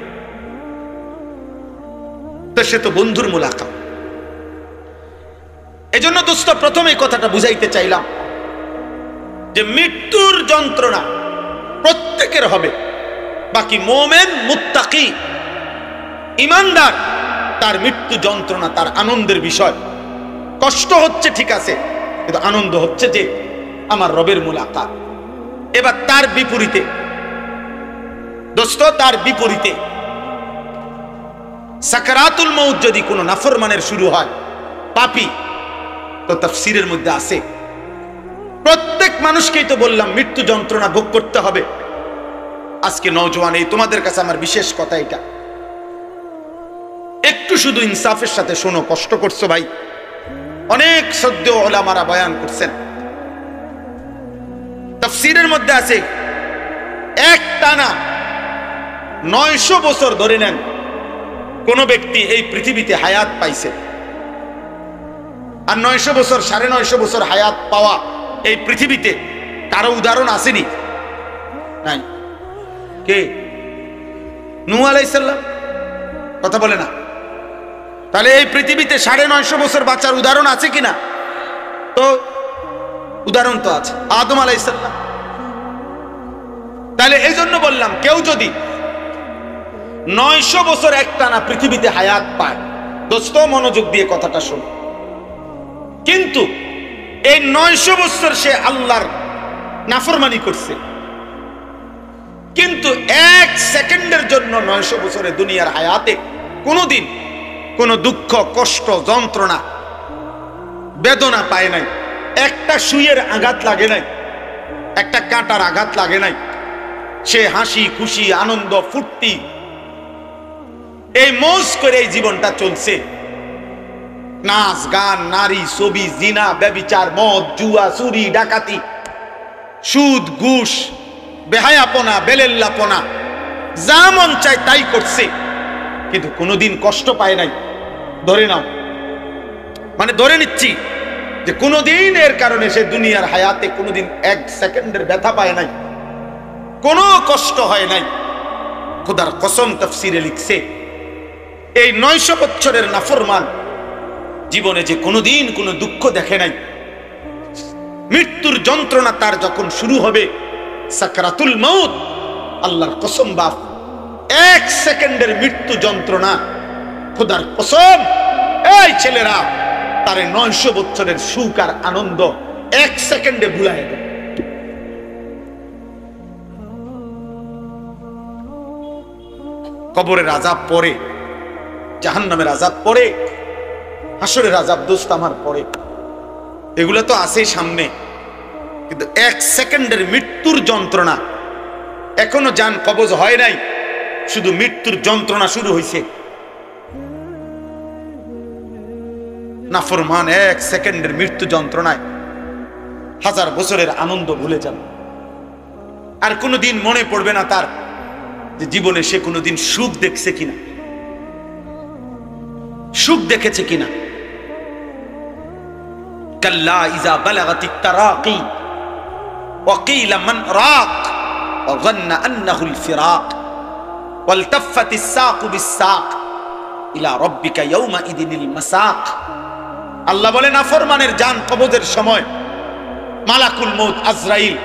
তো সে তো বন্ধুর মোলাকাত। এজন্য দোস্ত প্রথমে এই কথাটা বুঝাইতে চাইলাম যে মৃত্যুর যন্ত্রণা প্রত্যেকের হবে, বাকি মোমেন মুত্তাকি ইমানদার তার মৃত্যু যন্ত্রণা তার আনন্দের বিষয়। কষ্ট হচ্ছে ঠিক আছে, কিন্তু আনন্দ হচ্ছে যে আমার রবের মুলাকাত। এবার তার বিপরীতে দোস্ত, তার বিপরীতে সাকরাতুল মউত যদি কোনো নাফরমানের শুরু হয়, পাপী, তো তাফসীরের মধ্যে আছে প্রত্যেক মানুষকেই তো বললাম মৃত্যু যন্ত্রণা ভোগ করতে হবে। আজকে নওজোয়ান, এই তোমাদের কাছে আমার বিশেষ কথা এটা, একটু শুধু ইনসাফের সাথে শোনো, কষ্ট করছো ভাই। অনেক সদ্য ওলামারা বয়ান করছেন, তাফসীরের মধ্যে আছে একটানা 900 বছর ধরে নেন কোন ব্যক্তি এই পৃথিবীতে হায়াত পাইছে, আর 900 বছর 950 বছর হায়াত পাওয়া এই পৃথিবীতে কারো উদাহরণ আসেনি? নাই। কে? নূহ আলাইহিস সালাম। কথা বলে না? তাহলে এই পৃথিবীতে 950 বছর বাঁচার উদাহরণ আছে কিনা? তো উদাহরণ তো আছে, আদম আলাইহিস সালাম। তাহলে এই জন্য বললাম কেউ যদি 900 বছর একটানা পৃথিবীতে হায়াত পায়, দোস্ত মনোযোগ দিয়ে কথাটা শোনো, কিন্তু এই 900 বছর সে আল্লাহর নাফরমানি করছে, কিন্তু 1 সেকেন্ডের জন্য 900 বছরের দুনিয়ার হায়াতে কোনোদিন কোনো দুঃখ কষ্ট যন্ত্রণা বেদনা পায় নাই, একটা সুইয়ের আঘাত লাগে নাই, একটা কাঁটার আঘাত লাগে নাই, সে হাসি খুশি আনন্দ ফুর্তি এই মৌজ করে এই জীবনটা চলছে। নাচ গান নারী ছবি জিনা ব্যভিচার মদ জুয়া চুরি ডাকাতি সুদ ঘুষ বেহায়াপনা বেলেল্লাপনা যা মন চায় তাই করছে, কিন্তু কোনোদিন কষ্ট পায় নাই। ধরে নাও, মানে ধরে নিচ্ছি যে কোনোদিন এর কারণে সে দুনিয়ার হায়াতে কোনোদিন 1 সেকেন্ডের ব্যথা পায় নাই, কোনো কষ্ট হয় নাই। খোদার কসম তাফসীরে লিখছে এই 900 বছরের নাফরমান জীবনে যে কোনোদিন কোনো দুঃখ দেখে নাই, মৃত্যুর যন্ত্রণা তার যখন শুরু হবে সাকরাতুল মউত, আল্লাহর কসম বাপ 1 সেকেন্ডের মৃত্যু যন্ত্রণা, খোদার কসম এই ছেলেরা তারে 900 বছরের সুখ আর আনন্দ 1 সেকেন্ডে ভুলায় দেবে। কবরের আযাব পরে, জাহান্নামের আযাব পরে, হাসরের আযাব দোস্ত আমার পরে, এগুলো তো আছেই সামনে। কিন্তু 1 সেকেন্ডের মৃত্যুর যন্ত্রণা, এখনো জান কবজ হয় নাই, শুধু মৃত্যুর যন্ত্রণা শুরু হয়েছে। নাফরমান 1 সেকেন্ডের মৃত্যু যন্ত্রণায় 1000 বছরের আনন্দ ভুলে যাবে। আর কোনোদিন মনে পড়বে না তার যে জীবনে সে কোনোদিন সুখ দেখছে কিনা, সুখ দেখেছে কিনা। কাল্লা ইজা বালাগাতিত তারাকি ওয়া কিলা মান রাক ওয়া যান্না আন্নাহুল ফিরাক ওয়ালতাফাতিস সাকু বিস-সাক ইলা রাব্বিকা ইয়াওমা ইদিনিল মাসাক। আল্লাহ বলেন নাফরমানের জান কবজের সময় মালাকুল মউত আজরাইল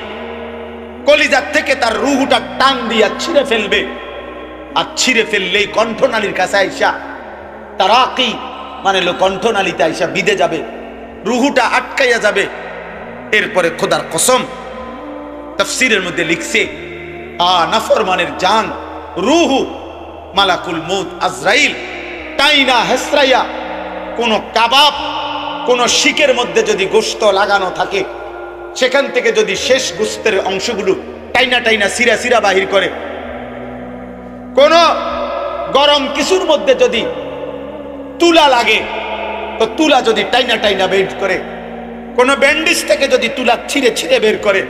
কলিজার থেকে তার রূহটা টান দিয়া ছিঁড়ে ফেলবে। আর ছিঁড়ে ফেললেই কণ্ঠনালীর কাছে আইসা, তারাকি মানে হলো কণ্ঠনালীতে আইসা বিঁধে যাবে, রূহটা আটকাইয়া যাবে। এরপরে খোদার কসম তাফসীরের মধ্যে লিখছে, নাফরমানের জান রূহ মালাকুল মউত আজরাইল টাইনা হেসরাইয়া কোন কাবাব, কোন শিকের মধ্যে যদি গোশত লাগানো থাকে, সেখান থেকে যদি শেষ গোশতের অংশগুলো টাইনা টাইনা সিরা সিরা বাহির করে, কোন গরম কিছুর মধ্যে যদি তুলা লাগে তো তুলা যদি টাইনা টাইনা বের করে, কোন ব্যান্ডেজ থেকে যদি তুলা ছিঁড়ে ছিঁড়ে বের করে,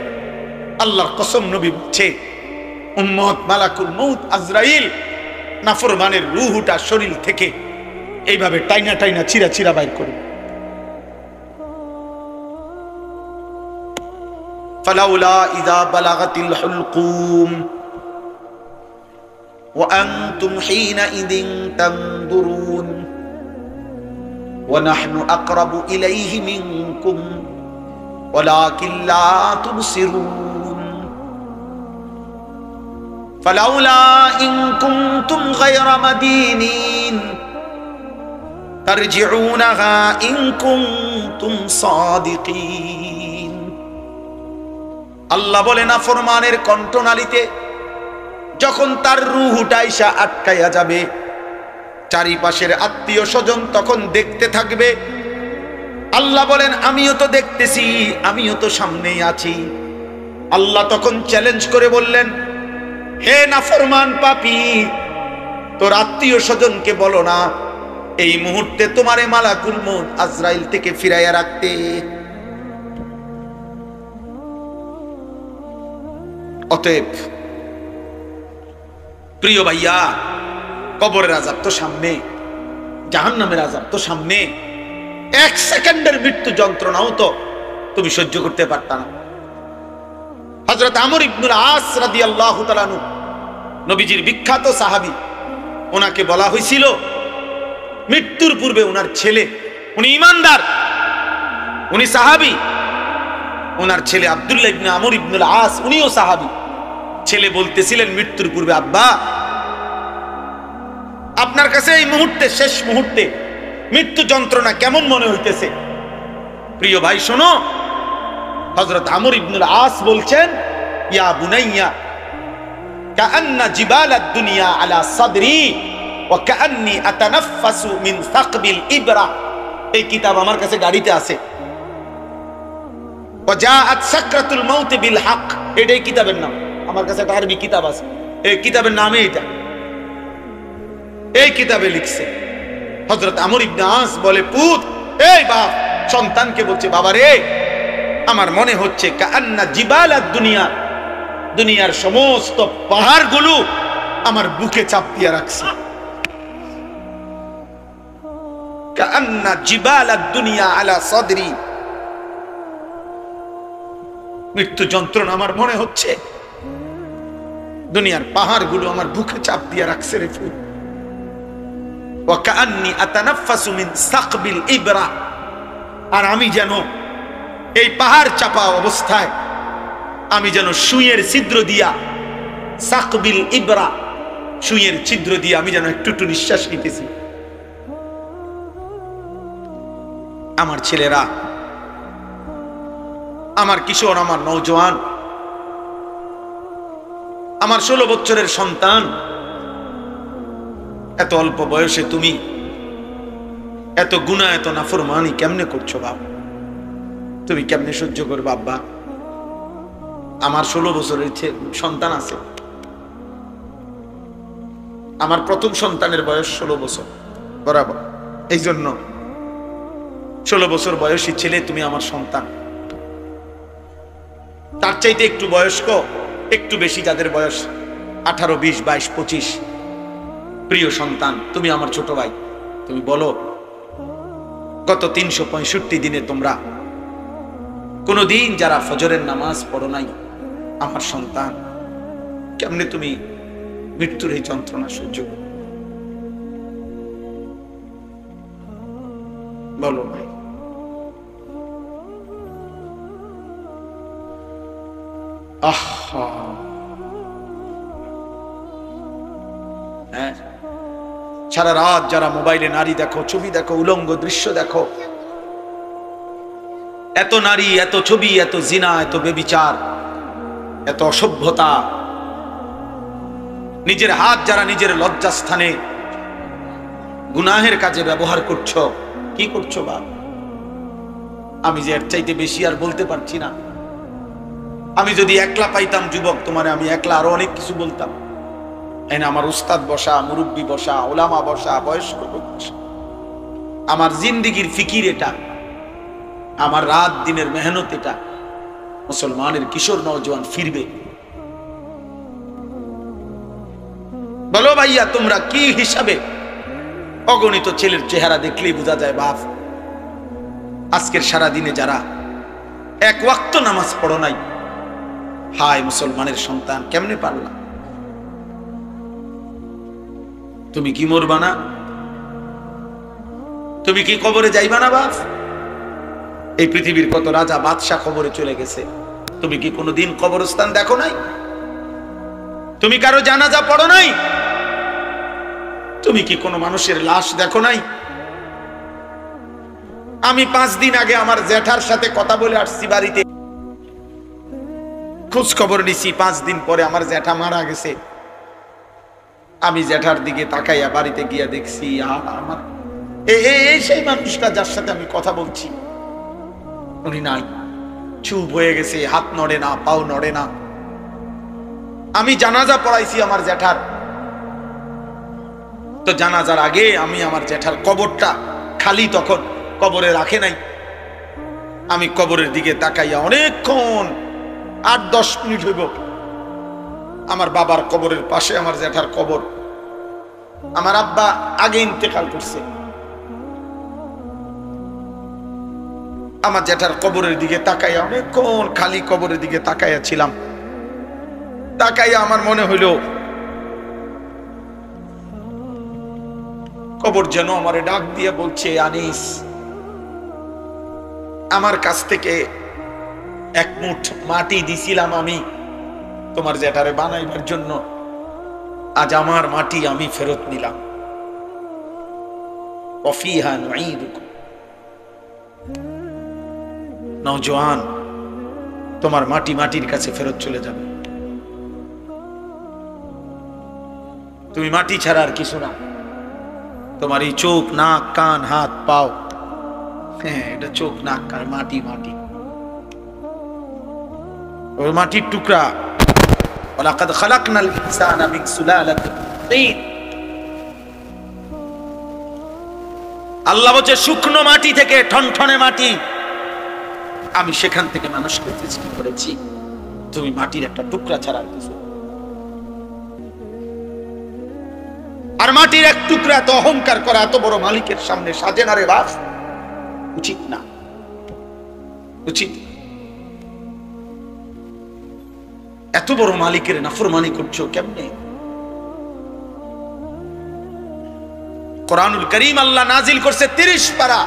আল্লাহর কসম নবী বলছে উম্মত মালাকুল মউত আজরাইল নাফরমানের রূহটা শরীর থেকে এইভাবে টাইনা টাইনা ছিঁড়া ছিঁড়া বাইর করে। ফালাউলা ইযা বালাগাতিল হুলকুম ওয়া আনতুম হিনাইযিন তানদুরুন ওয়া নাহনু আকরাবু ইলাইহি মিনকুম ওয়ালাকিন লা তুবসিরুন ফালাউলা ইন কুনতুম গায়রা মাদিনিন তারজিউনাহা ইন কুনতুম সাদিকিন। আল্লাহ বলে নাফরমানের কণ্ঠনালীতে যখন তার রূহটা আইসা আটকাইয়া যাবে, চারিপাশের আত্মীয় স্বজন তখন দেখতে থাকবে। আল্লাহ বলেন আমিও তো দেখতেছি, আমিও তো সামনেই আছি। আল্লাহ তখন চ্যালেঞ্জ করে বললেন, হে নাফরমান পাপী, তোর আত্মীয় স্বজনকে বলো না এই মুহূর্তে তোমারে মালাকুল মউত আজরাইল থেকে ফিরাইয়া রাখতে। অতএব প্রিয় ভাইয়া, কবরের আযাব তো সামনে, জাহান্নামের আযাব তো সামনে। 1 সেকেন্ডের মৃত্যু যন্ত্রণাও তো তুমি সহ্য করতে পারতা না। হযরত আমর ইবনুল আস রাদিয়াল্লাহু তাআলা আনহু নবীজির বিখ্যাত সাহাবী, ওনাকে বলা হয়েছিল মৃত্যুর পূর্বে ওনার ছেলে, উনি ঈমানদার, উনি সাহাবী, ওনার ছেলে আব্দুল্লাহ ইবনে আমর ইবনুল আস উনিও সাহাবী। ছেলে বলতেছিলেন মৃত্যুর পূর্বে, আব্বা আপনার কাছে এই মুহূর্তে, শেষ মুহূর্তে মৃত্যু যন্ত্রণা কেমন মনে হইতেছে? প্রিয় ভাই শোনো, হযরত আমর ইবনুল আস বলছেন, ইয়া বুনাইয়া কাআন্না জিবালাদ দুনিয়া আলা সাদরি ওয়া কাআন্নী আতানাফাসু মিন সাকবিল ইবরা। এই কিতাব আমার কাছে গাড়িতে আছে। ওয়া জাআত সাকরাতুল মাউত বিল হক, এটাই কিতাবের নাম। আমার কাছে একটা আরবি কিতাব আছে, এই কিতাবের নামে এটা, এই কিতাবে লিখছে। হযরত আমর ইবনে আস বলে, পুত, এই বাপ সন্তানকে বলছে, বাবা রে, আমার মনে হচ্ছে কাআন্না জিবালাদ দুনিয়া, দুনিয়ার সমস্ত পাহাড়গুলো আমার বুকে চাপ দিয়ে রাখছে। কাআন্না জিবালাদ দুনিয়া আলা সাদরি, মৃত্যু যন্ত্রণা আমার মনে হচ্ছে দুনিয়ার পাহাড়গুলো আমার বুকে চাপ দিয়ে রাখছে রে ফুল। ওয়া কাআন্নী আতানাফাসু মিন সাকবিল ইবরা, আর আমি যেন এই পাহাড় চাপা অবস্থায় আমি যেন সুইয়ের ছিদ্র দিয়া, সাকবিল ইবরা, সুইয়ের ছিদ্র দিয়ে আমি যেন একটু একটু নিঃশ্বাস নিতেছি। আমার ছেলেরা, আমার কিশোর, আমার নওজোয়ান, আমার 16 বছরের সন্তান, এত অল্প বয়সে তুমি এত গুনাহ, এত নাফরমানি কেমনে করছো বাপ? তুমি কেমনে সহ্য করবে আব্বা? আমার 16 বছরের সন্তান আছে। আমার প্রথম সন্তানের বয়স 16 বছর বরাবর। এই জন্য 16 বছর বয়সী ছেলে তুমি আমার সন্তান। তার চাইতে একটু বয়স্ক, একটু বেশি যাদের বয়স 18, 20, 22, 25, প্রিয় সন্তান তুমি আমার ছোট ভাই। তুমি বলো গত 365 দিনে তোমরা কোনদিন যারা ফজরের নামাজ পড়ো নাই, আমার সন্তান, কেমনে তুমি মৃত্যুর এই যন্ত্রণা সহ্য করো? বলো ভাই। হ্যাঁ, সারা রাত যারা মোবাইলে নারী দেখো, ছবি দেখো, উলঙ্গ দৃশ্য দেখো, এত নারী, এত ছবি, এত জিনা, এত বেবিচার, এত অসভ্যতা, নিজের হাত যারা নিজের লজ্জাস্থানে গুনাহের কাজে ব্যবহার করছো, কি করছো বাপ? আমি যে এর চাইতে বেশি আর বলতে পারছি না। আমি যদি একলা পাইতাম যুবক তোমারে, আমি একলা আরো অনেক কিছু বলতাম। আমার উস্তাদ বসা, মুরব্বী বসা, ওলামা বসা, বয়স্ক বসা। আমার জিন্দিগির ফিকির এটা, আমার রাত দিনের মেহনত এটা। মুসলমানের কিশোর নওজোয়ান ফিরবে। বলো ভাইয়া, তোমরা কি হিসাবে? অগণিত ছেলের চেহারা দেখলেই বোঝা যায় বাপ। আজকের সারা দিনে যারা এক ওয়াক্ত নামাজ পড়ো নাই, হায় মুসলমানের সন্তান, কেমনে পারলা? তুমি কি মরবা না? তুমি কি কবরে যাইবা না বাপ? এই পৃথিবীর কত রাজা বাদশাহ কবরে চলে গেছে, তুমি কি কোনোদিন কবরস্থান দেখো নাই? তুমি কারো জানাজা পড়ো নাই? তুমি কি কোনো মানুষের লাশ দেখো নাই? আমি 5 দিন আগে আমার জ্যাঠার সাথে কথা বলে আসছি, বাড়িতে খোঁজ খবর নিছি। 5 দিন পরে আমার জ্যাঠা মারা গেছে। আমি জ্যাঠার দিকে তাকাইয়া বাড়িতে গিয়া দেখছি, আর আমার এই সেই মানুষটা যার সাথে আমি কথা বলছি, উনি নাই, চুপ হয়ে গেছে, হাত নড়ে না, পাও নড়ে না। আমি জানাজা পড়াইছি আমার জ্যাঠার, তো জানাজার আগে আমি আমার জ্যাঠার কবরটা খালি, তখন কবরে রাখে নাই। আমি কবরের দিকে তাকাইয়া অনেকক্ষণ, 8-10 মিনিট হইব, আমার বাবার কবরের পাশে আমার জ্যাঠার কবর। আমার আব্বা আগে ইন্তেকাল করছে। আমার জ্যাঠার কবরের দিকে তাকাইয়া অনেকক্ষণ খালি কবরের দিকে তাকাইয়া ছিলাম। তাকাইয়া আমার মনে হইল কবর যেন আমারে ডাক দিয়ে বলছে, আনিস, আমার কাছ থেকে 1 মুঠ মাটি দিছিলাম আমি তোমার জ্যাঠারে বানাইবার জন্য, আজ আমার মাটি আমি ফেরত নিলাম। ওয়াফিহা নুঈদুকুম। নওজোয়ান, তোমার মাটি মাটির কাছে ফেরত চলে যাবে। তুমি মাটি ছাড়া আর কিছু না। তোমার এই চোখ, নাক, কান, হাত, পাও, হ্যাঁ, এটা চোখ, নাক, কান, মাটি, মাটি, ওই মাটির টুকরা। ওয়ালাকাদ খালাকনাল ইনসানা মিন সুলালাতিন মিন তিন। আল্লাহ বলছে, শুকনো মাটি থেকে, ঠনঠনে মাটি, আমি সেখান থেকে মানুষকে সৃষ্টি করেছি। তুমি মাটির একটা টুকরা ছাড়া কিছু। আর মাটির এক টুকরা এত অহংকার করা এত বড় মালিকের সামনে সাজে না রে বাপ, উচিত না, উচিত। এত বড় মালিকের নাফরমানি করছো কেমনে? কোরআনুল কারীম আল্লাহ নাজিল করছে 30 পারা।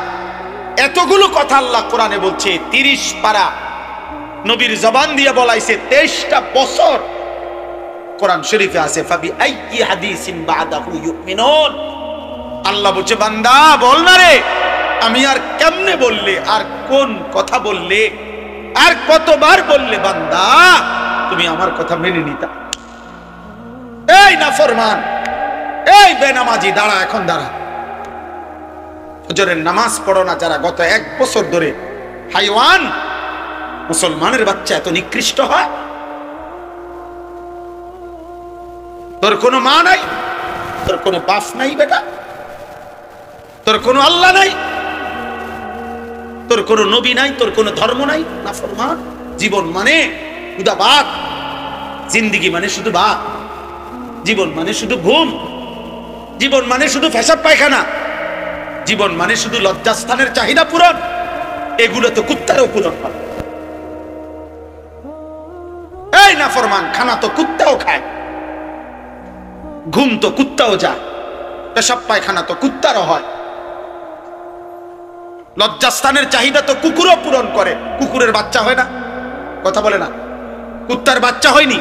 এতগুলো কথা আল্লাহ কোরআনে বলছে, 30 পারা নবীর জবান দিয়ে বলাইছে। 23টা বছর কোরআন শরীফে আছে, ফাবি আইয়ি হাদিসিন বাদাহু ইউমিনুন। আল্লাহ বলছে, বান্দা বল না রে, আমি আর কেমনে বললে, আর কোন কথা বললে, আর কতবার বললে বান্দা তুমি আমার কথা মেনে নিতা? এই নাফরমান, এই বেনামাজি, দাঁড়া, এখন দাঁড়া। ফজরের নামাজ পড়ো না যারা, গত 1 বছর ধরে হাইওয়ান মুসলমানের বাচ্চা এত নিকৃষ্ট হয়, তোর কোনো মা নাই, তোর কোনো বাপ নাই বেটা, তোর কোনো আল্লাহ নাই, তোর কোনো নবী নাই, তোর কোনো ধর্ম নাই, নাফরমান। জীবন মানে শুধু ভাত, জিন্দিগি মানে শুধু ভাত, জীবন মানে শুধু ঘুম, জীবন মানে শুধু পেশাব পায়খানা, জীবন মানে শুধু লজ্জাস্থানের চাহিদা পূরণ। এগুলো তো কুত্তারও পূরণ হয়। এই নাফরমান, খানা তো কুত্তাও খায়, ঘুম তো কুত্তাও যায়, পেশাব পায়খানা তো কুত্তারও হয়, লজ্জাস্থানের চাহিদা তো কুকুরও পূরণ করে। কুকুরের বাচ্চা হয় না? কথা বলে না? কুত্তার বাচ্চা হয়নি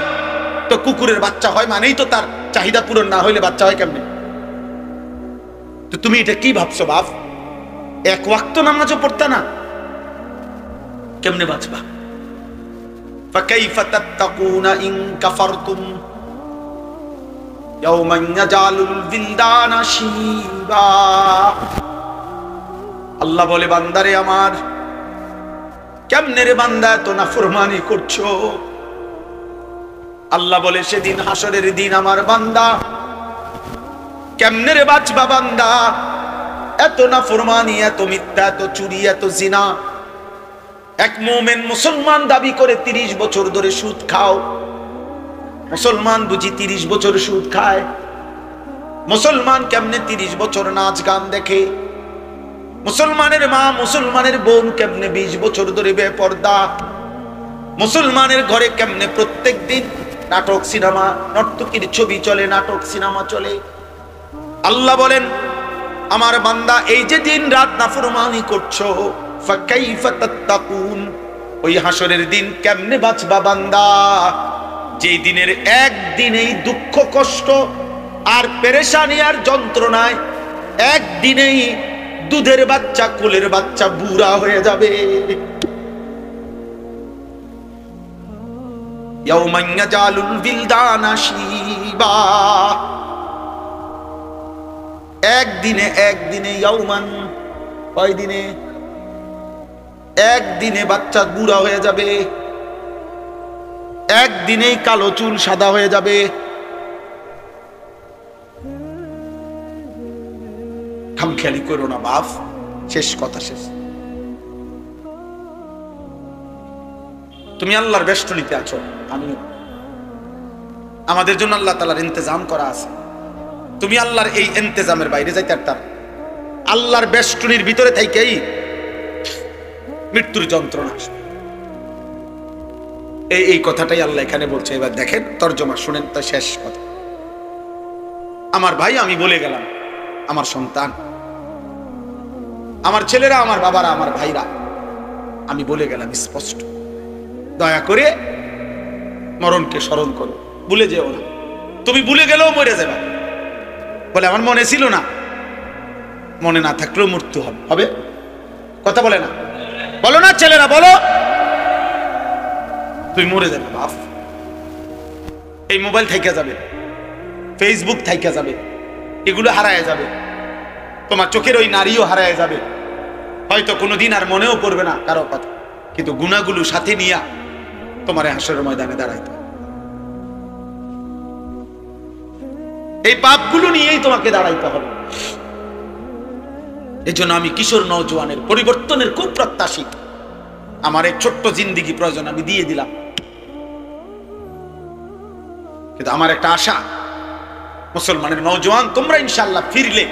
তো কুকুরের বাচ্চা হয়, মানেই তো তার চাহিদা পূরণ না হইলে বাচ্চা হয় কেমনে? তো তুমি এটা কি ভাবছো বাপ? এক ওয়াক্ত নামাজও পড়তা না, কেমনে বাঁচবা? ফাকাইফা তাত্তাকুনা ইন কাফারতুম ইয়াওমান ইয়াজালুল বিলদানা শিবা। আল্লাহ বলে, বান্দারে আমার, কেমনে রে বান্দা এত নাফরমানি করছো? আল্লাহ বলে, সেদিন হাসরের দিন আমার বান্দা কেমনে রে বাঁচবা বান্দা? এত নাফরমানি, এত মিথ্যা, এত চুরি, এত জিনা। এক মুমিন মুসলমান দাবি করে 30 বছর ধরে সুদ খাও। মুসলমান বুঝি 30 বছর সুদ খায়? মুসলমান কেমনে 30 বছর নাচ গান দেখে? মুসলমানের মা, মুসলমানের বোন কেমনে 20 বছর ধরে বেপর্দা? মুসলমানের ঘরে কেমনে প্রত্যেক দিন নাটক সিনেমা, নর্তকীর ছবি চলে, নাটক সিনেমা চলে? আল্লাহ বলেন, আমার বান্দা এই যে দিন রাত নাফরমানি করছো, ফাকাইফা তাত্তাকুন, ওই হাসরের দিন কেমনে বাঁচবা বান্দা? যেই দিনের একদিনেই দুঃখ কষ্ট আর পেরেশানি আর যন্ত্রণায় একদিনেই দুধের বাচ্চা, কোলের বাচ্চা বুড়া হয়ে যাবে। ইয়াওমান ইয়াজালুল বিলদানা শিবা। একদিনে, একদিনে, ইয়াওমান, কয়দিনে? একদিনে বাচ্চা বুড়া হয়ে যাবে, একদিনেই কালো চুল সাদা হয়ে যাবে। খামখেয়ালি করো না বাপ, শেষ কথা শেষ। তুমি আল্লাহর বেষ্টনীতে আছো, আমি, আমাদের জন্য আল্লাহ তাআলার ইন্তজাম করা আছে। তুমি আল্লাহর এই ইন্তজামের বাইরে যাইতে পারতাম? আল্লাহর বেষ্টনীর ভিতরে থাইকেই মৃত্যুর যন্ত্রণা আসবে। এই কথাটাই আল্লাহ এখানে বলছে। এবার দেখেন তরজমা শুনেন তো, শেষ কথা। আমার ভাই, আমি বলে গেলাম, আমার সন্তান, আমার ছেলেরা, আমার বাবারা, আমার ভাইরা, আমি বলে গেলাম স্পষ্ট, দয়া করে মরণকে স্মরণ করো, ভুলে যেও না। তুমি ভুলে গেলেও মরে যাবে। বলে আমার মনে ছিল না, মনে না থাকলেও মৃত্যু হবে, হবে? কথা বলে না? বলো না ছেলেরা, বলো। তুই মরে যাবে বাপ। এই মোবাইল থাইকা যাবে, ফেসবুক থাইকা যাবে, এগুলো হারায় যাবে। তোমার চোখের ওই নারীও হারায় যাবে, হয়তো কোনোদিন আর মনেও পড়বে না কারো কথা, কিন্তু গুনাহগুলো সাথে নিয়ে তোমার হাসরের ময়দানে দাঁড়াইতে হবে। এই পাপগুলো নিয়েই তোমাকে দাঁড়াইতে হবে। এই জন্য আমি কিশোর নওজোয়ানের পরিবর্তনের খুব প্রত্যাশী। আমার এই ছোট্ট জিন্দিগি প্রয়োজন আমি দিয়ে দিলাম, কিন্তু আমার একটা আশা, মুসলমানের নওজোয়ান তোমরা ইনশাআল্লাহ ফিরলে,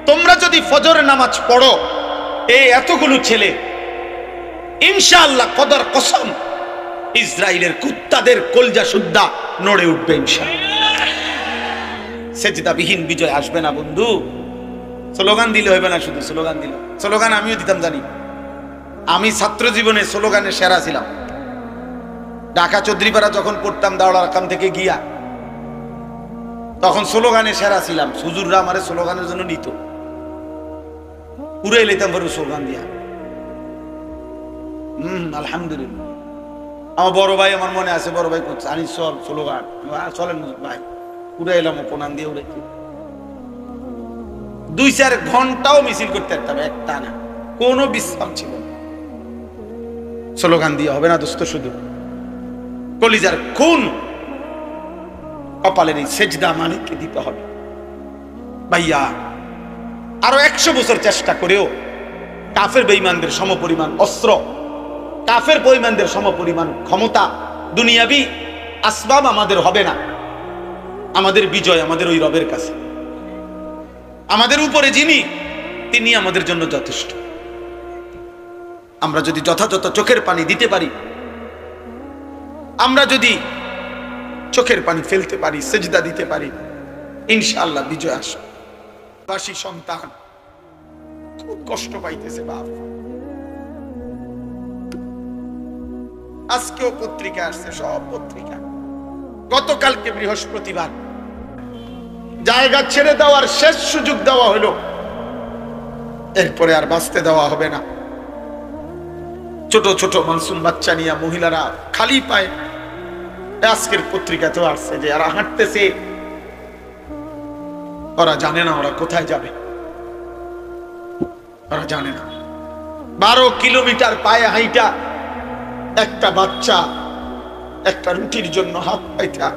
তোমরা যদি ফজরের নামাজ পড়ো, এই এতগুলো ছেলে ইনশাআল্লাহ কদর কসম ইসরায়েলের কুত্তাদের কলজা সুদ্ধা নড়ে উঠবে ইনশাআল্লাহ। সেজদাবিহীন বিজয় আসবে না বন্ধু। স্লোগান দিলে হবে না, শুধু স্লোগান দিল। স্লোগান আমিও দিতাম, জানি। আমি ছাত্র জীবনে স্লোগানে সেরা ছিলাম। ঢাকা চৌধুরীপাড়া যখন পড়তাম দাওড়া রাকাম থেকে গিয়া, তখন স্লোগানে সেরা ছিলাম। হুজুররা আমারে স্লোগানের জন্য নিত, পুরাই লেতাম বড় স্লোগান দিয়া। আলহামদুলিল্লাহ। আমার বড় ভাই, আমার মনে আছে, বড় ভাই আনি চল স্লোগান, চলেন ভাই, পুরা এলাম প্রণাম দিয়ে উড়াইতে। 2-4 ঘন্টাও মিছিল করতে পারতাম, একটা না, কোনো বিশ্রাম ছিল না। স্লোগান দিয়ে হবে না দোস্ত, শুধু কলিজার খুন, কপালের এই সেজদা মালিককে দিতে হবে। ভাইয়া আরো 100 বছর চেষ্টা করেও কাফের বেঈমানদের সমপরিমাণ অস্ত্র, কাফের বেঈমানদের সমপরিমাণ ক্ষমতা, দুনিয়াবি আসবাব আমাদের হবে না। আমাদের বিজয় আমাদের ওই রবের কাছে, আমাদের উপরে যিনি, তিনি আমাদের জন্য যথেষ্ট। আমরা যদি যথাযথ চোখের পানি দিতে পারি, আমরা যদি চোখের পানি ফেলতে পারি, সেজদা দিতে পারি, ইনশাআল্লাহ বিজয় আসবে। বাসী সন্তান খুব কষ্ট পাইতেছে বাপ। আজকেও পত্রিকা আসছে, সব পত্রিকা। গতকালকে বৃহস্পতিবার জায়গা ছেড়ে দেওয়ার শেষ সুযোগ দেওয়া হলো, এরপরে আর বাঁচতে দেওয়া হবে না। ছোট ছোট মাসুম বাচ্চা নিয়ে মহিলারা খালি পায়, আজকের পত্রিকাতেও আসছে যে এরা হাঁটতেছে, ওরা জানে না ওরা কোথায় যাবে, ওরা জানে না। 12 কিলোমিটার পায়ে হাইটা একটা বাচ্চা একটা রুটির জন্য হাত পাইতা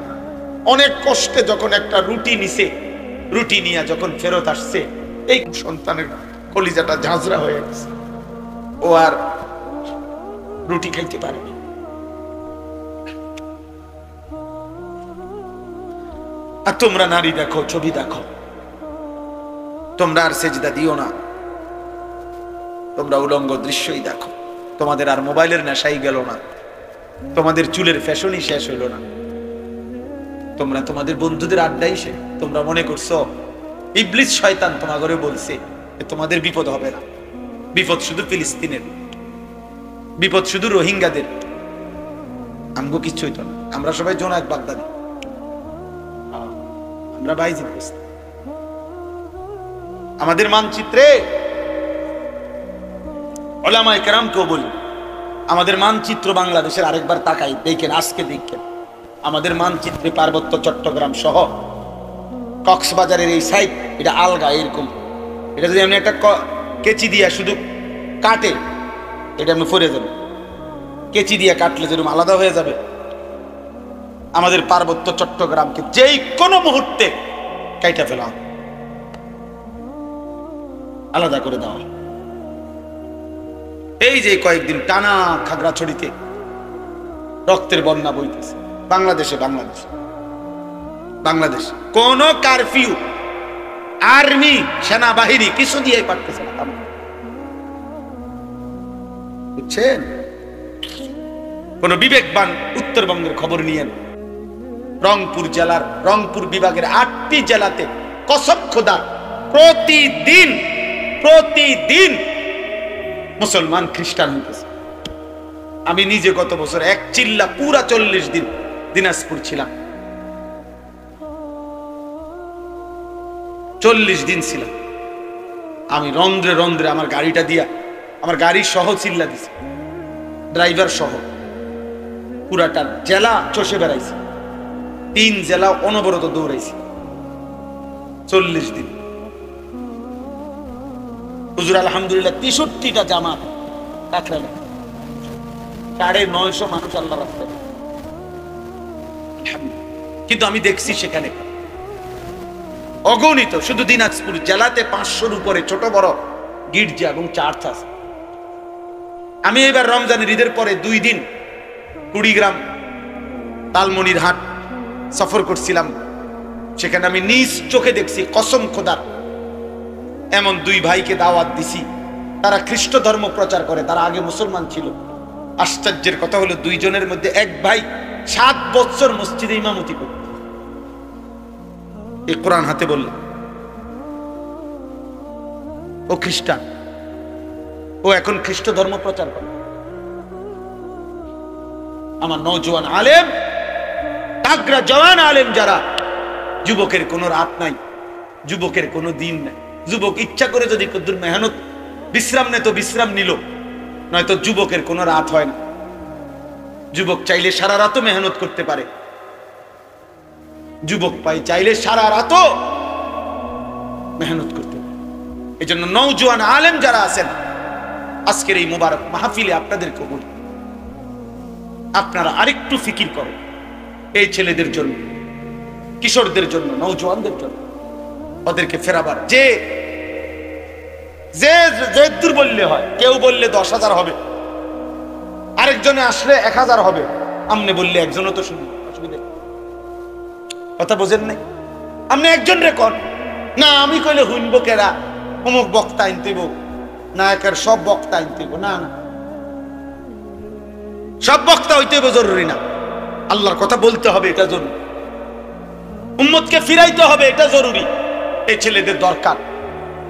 অনেক কষ্টে যখন একটা রুটি নিছে, রুটি নিয়ে যখন ফেরত আসছে, এই সন্তানের কলিজাটা ঝাঁঝরা হয়ে গেছে, ও আর রুটি খাইতে পারেনি। আর তোমরা নারী দেখো, ছবি দেখো, তোমরা আর সেজদা দিও না, তোমরা উলঙ্গ দৃশ্যই দেখো। তোমাদের আর মোবাইলের নেশাই গেল না, তোমাদের চুলের ফ্যাশনই শেষ হইল না, তোমরা তোমাদের বন্ধুদের আড্ডাই শেষ। তোমরা মনে করছো ইবলিস শয়তান তোমার ঘরে বলছে তোমাদের বিপদ হবে না। বিপদ শুধু ফিলিস্তিনের, বিপদ শুধু রোহিঙ্গাদের, আমগো কিচ্ছু হইতো না। আমরা সবাই জোনায়েত বাগদাদি, আমরা বাইজিদ বুঝতে। আমাদের মানচিত্রে ওলামায়ে কেরামকেও বলি, আমাদের মানচিত্র বাংলাদেশের আরেকবার তাকাই দেখেন, আজকে দেখেন আমাদের মানচিত্রে পার্বত্য চট্টগ্রাম সহ কক্সবাজারের এই সাইড, এটা আলগা এরকম। এটা যদি আমি একটা কেচি দিয়া শুধু কাটে, এটা আমি ফরে যাবে, কেচি দিয়া কাটলে যেরকম আলাদা হয়ে যাবে। আমাদের পার্বত্য চট্টগ্রামকে যেই কোনো মুহূর্তে কাইটা ফেলা, আলাদা করে দেওয়া। এই যে কয়েকদিন টানা খাগড়াছড়িতে রক্তের বন্যা বইতেছে, বাংলাদেশে বাংলাদেশ কোন কারফিউ, আর্মি, সেনাবাহিনী কিছু দিয়ে পারতেছে না, বুঝছেন? কোন বিবেকবান উত্তরবঙ্গের খবর নিয়েন। রংপুর জেলার, রংপুর বিভাগের 8টি জেলাতে কসম খোদা প্রতিদিন মুসলমান খ্রিস্টান হইতেছে। আমি নিজে গত বছর এক চিল্লা পুরা 40 দিন দিনাজপুর ছিলাম, 40 দিন ছিলাম। আমি রন্ধ্রে আমার গাড়িটা দিয়া, আমার গাড়ি সহ চিল্লা দিছে, ড্রাইভার সহ পুরাটা জেলা চষে বেড়াইছি, 3 জেলা অনবরত দৌড়াইছি 40 দিন। হুজুর আলহামদুলিল্লাহ 63টা জামাত কাকরাইলে, 950 মানুষ আল্লাহ রাস্তায়। কিন্তু আমি দেখছি সেখানে অগণিত, শুধু দিনাজপুর জেলাতে 500-র উপরে ছোট বড় গির্জা এবং চার্চ আছে। আমি এবার রমজানের ঈদের পরে 2 দিন কুড়িগ্রাম তালমনির হাট সফর করছিলাম, সেখানে আমি নিজ চোখে দেখছি, কসম খোদার এমন 2 ভাইকে দাওয়াত দিছি, তারা খ্রিস্ট ধর্ম প্রচার করে, তারা আগে মুসলমান ছিল। আশ্চর্যের কথা হলো 2 জনের মধ্যে এক ভাই 7 বছর মসজিদে ইমামতি করত, এই কোরআন হাতে বলল, ও খ্রিস্টান, ও এখন খ্রিস্ট ধর্ম প্রচার করে। আমার নওজোয়ান আলেম, তাগড়া জওয়ান আলেম যারা, যুবকের কোনো রাত নাই, যুবকের কোনো দিন নাই। যুবক ইচ্ছা করে যদি কদ্দুর মেহনত বিশ্রাম নেয় তো বিশ্রাম নিল, নয়তো যুবকের কোনো রাত হয় না। যুবক চাইলে সারা রাতও মেহনত করতে পারে, যুবক চাইলে সারা রাতও মেহনত করতে পারে। এই জন্য নওজোয়ান আলেম যারা আছেন, আজকের এই মুবারক মাহফিলে আপনাদেরকে বলি, আপনারা আরেকটু ফিকির করেন এই ছেলেদের জন্য, কিশোরদের জন্য, নওজোয়ানদের জন্য, ওদেরকে ফেরাবার। যে যে যে দূর বললে হয়, কেউ বললে 10,000 হবে, আরেকজনে আসলে 1000 হবে, আমনে বললে একজনও তো শুনবে, অসুবিধা কথা বোঝেন নাই? আপনি একজন রেকর্ড না, আমি কইলে শুনব কেরা, অমুক বক্তা আনতেব না, একের সব বক্তা আনতেব না, না সব বক্তা হইতে জরুরি না, আল্লাহর কথা বলতে হবে এটা জরুরি, উম্মতকে ফিরাইতে হবে এটা জরুরি। এই ছেলেদের দরকার,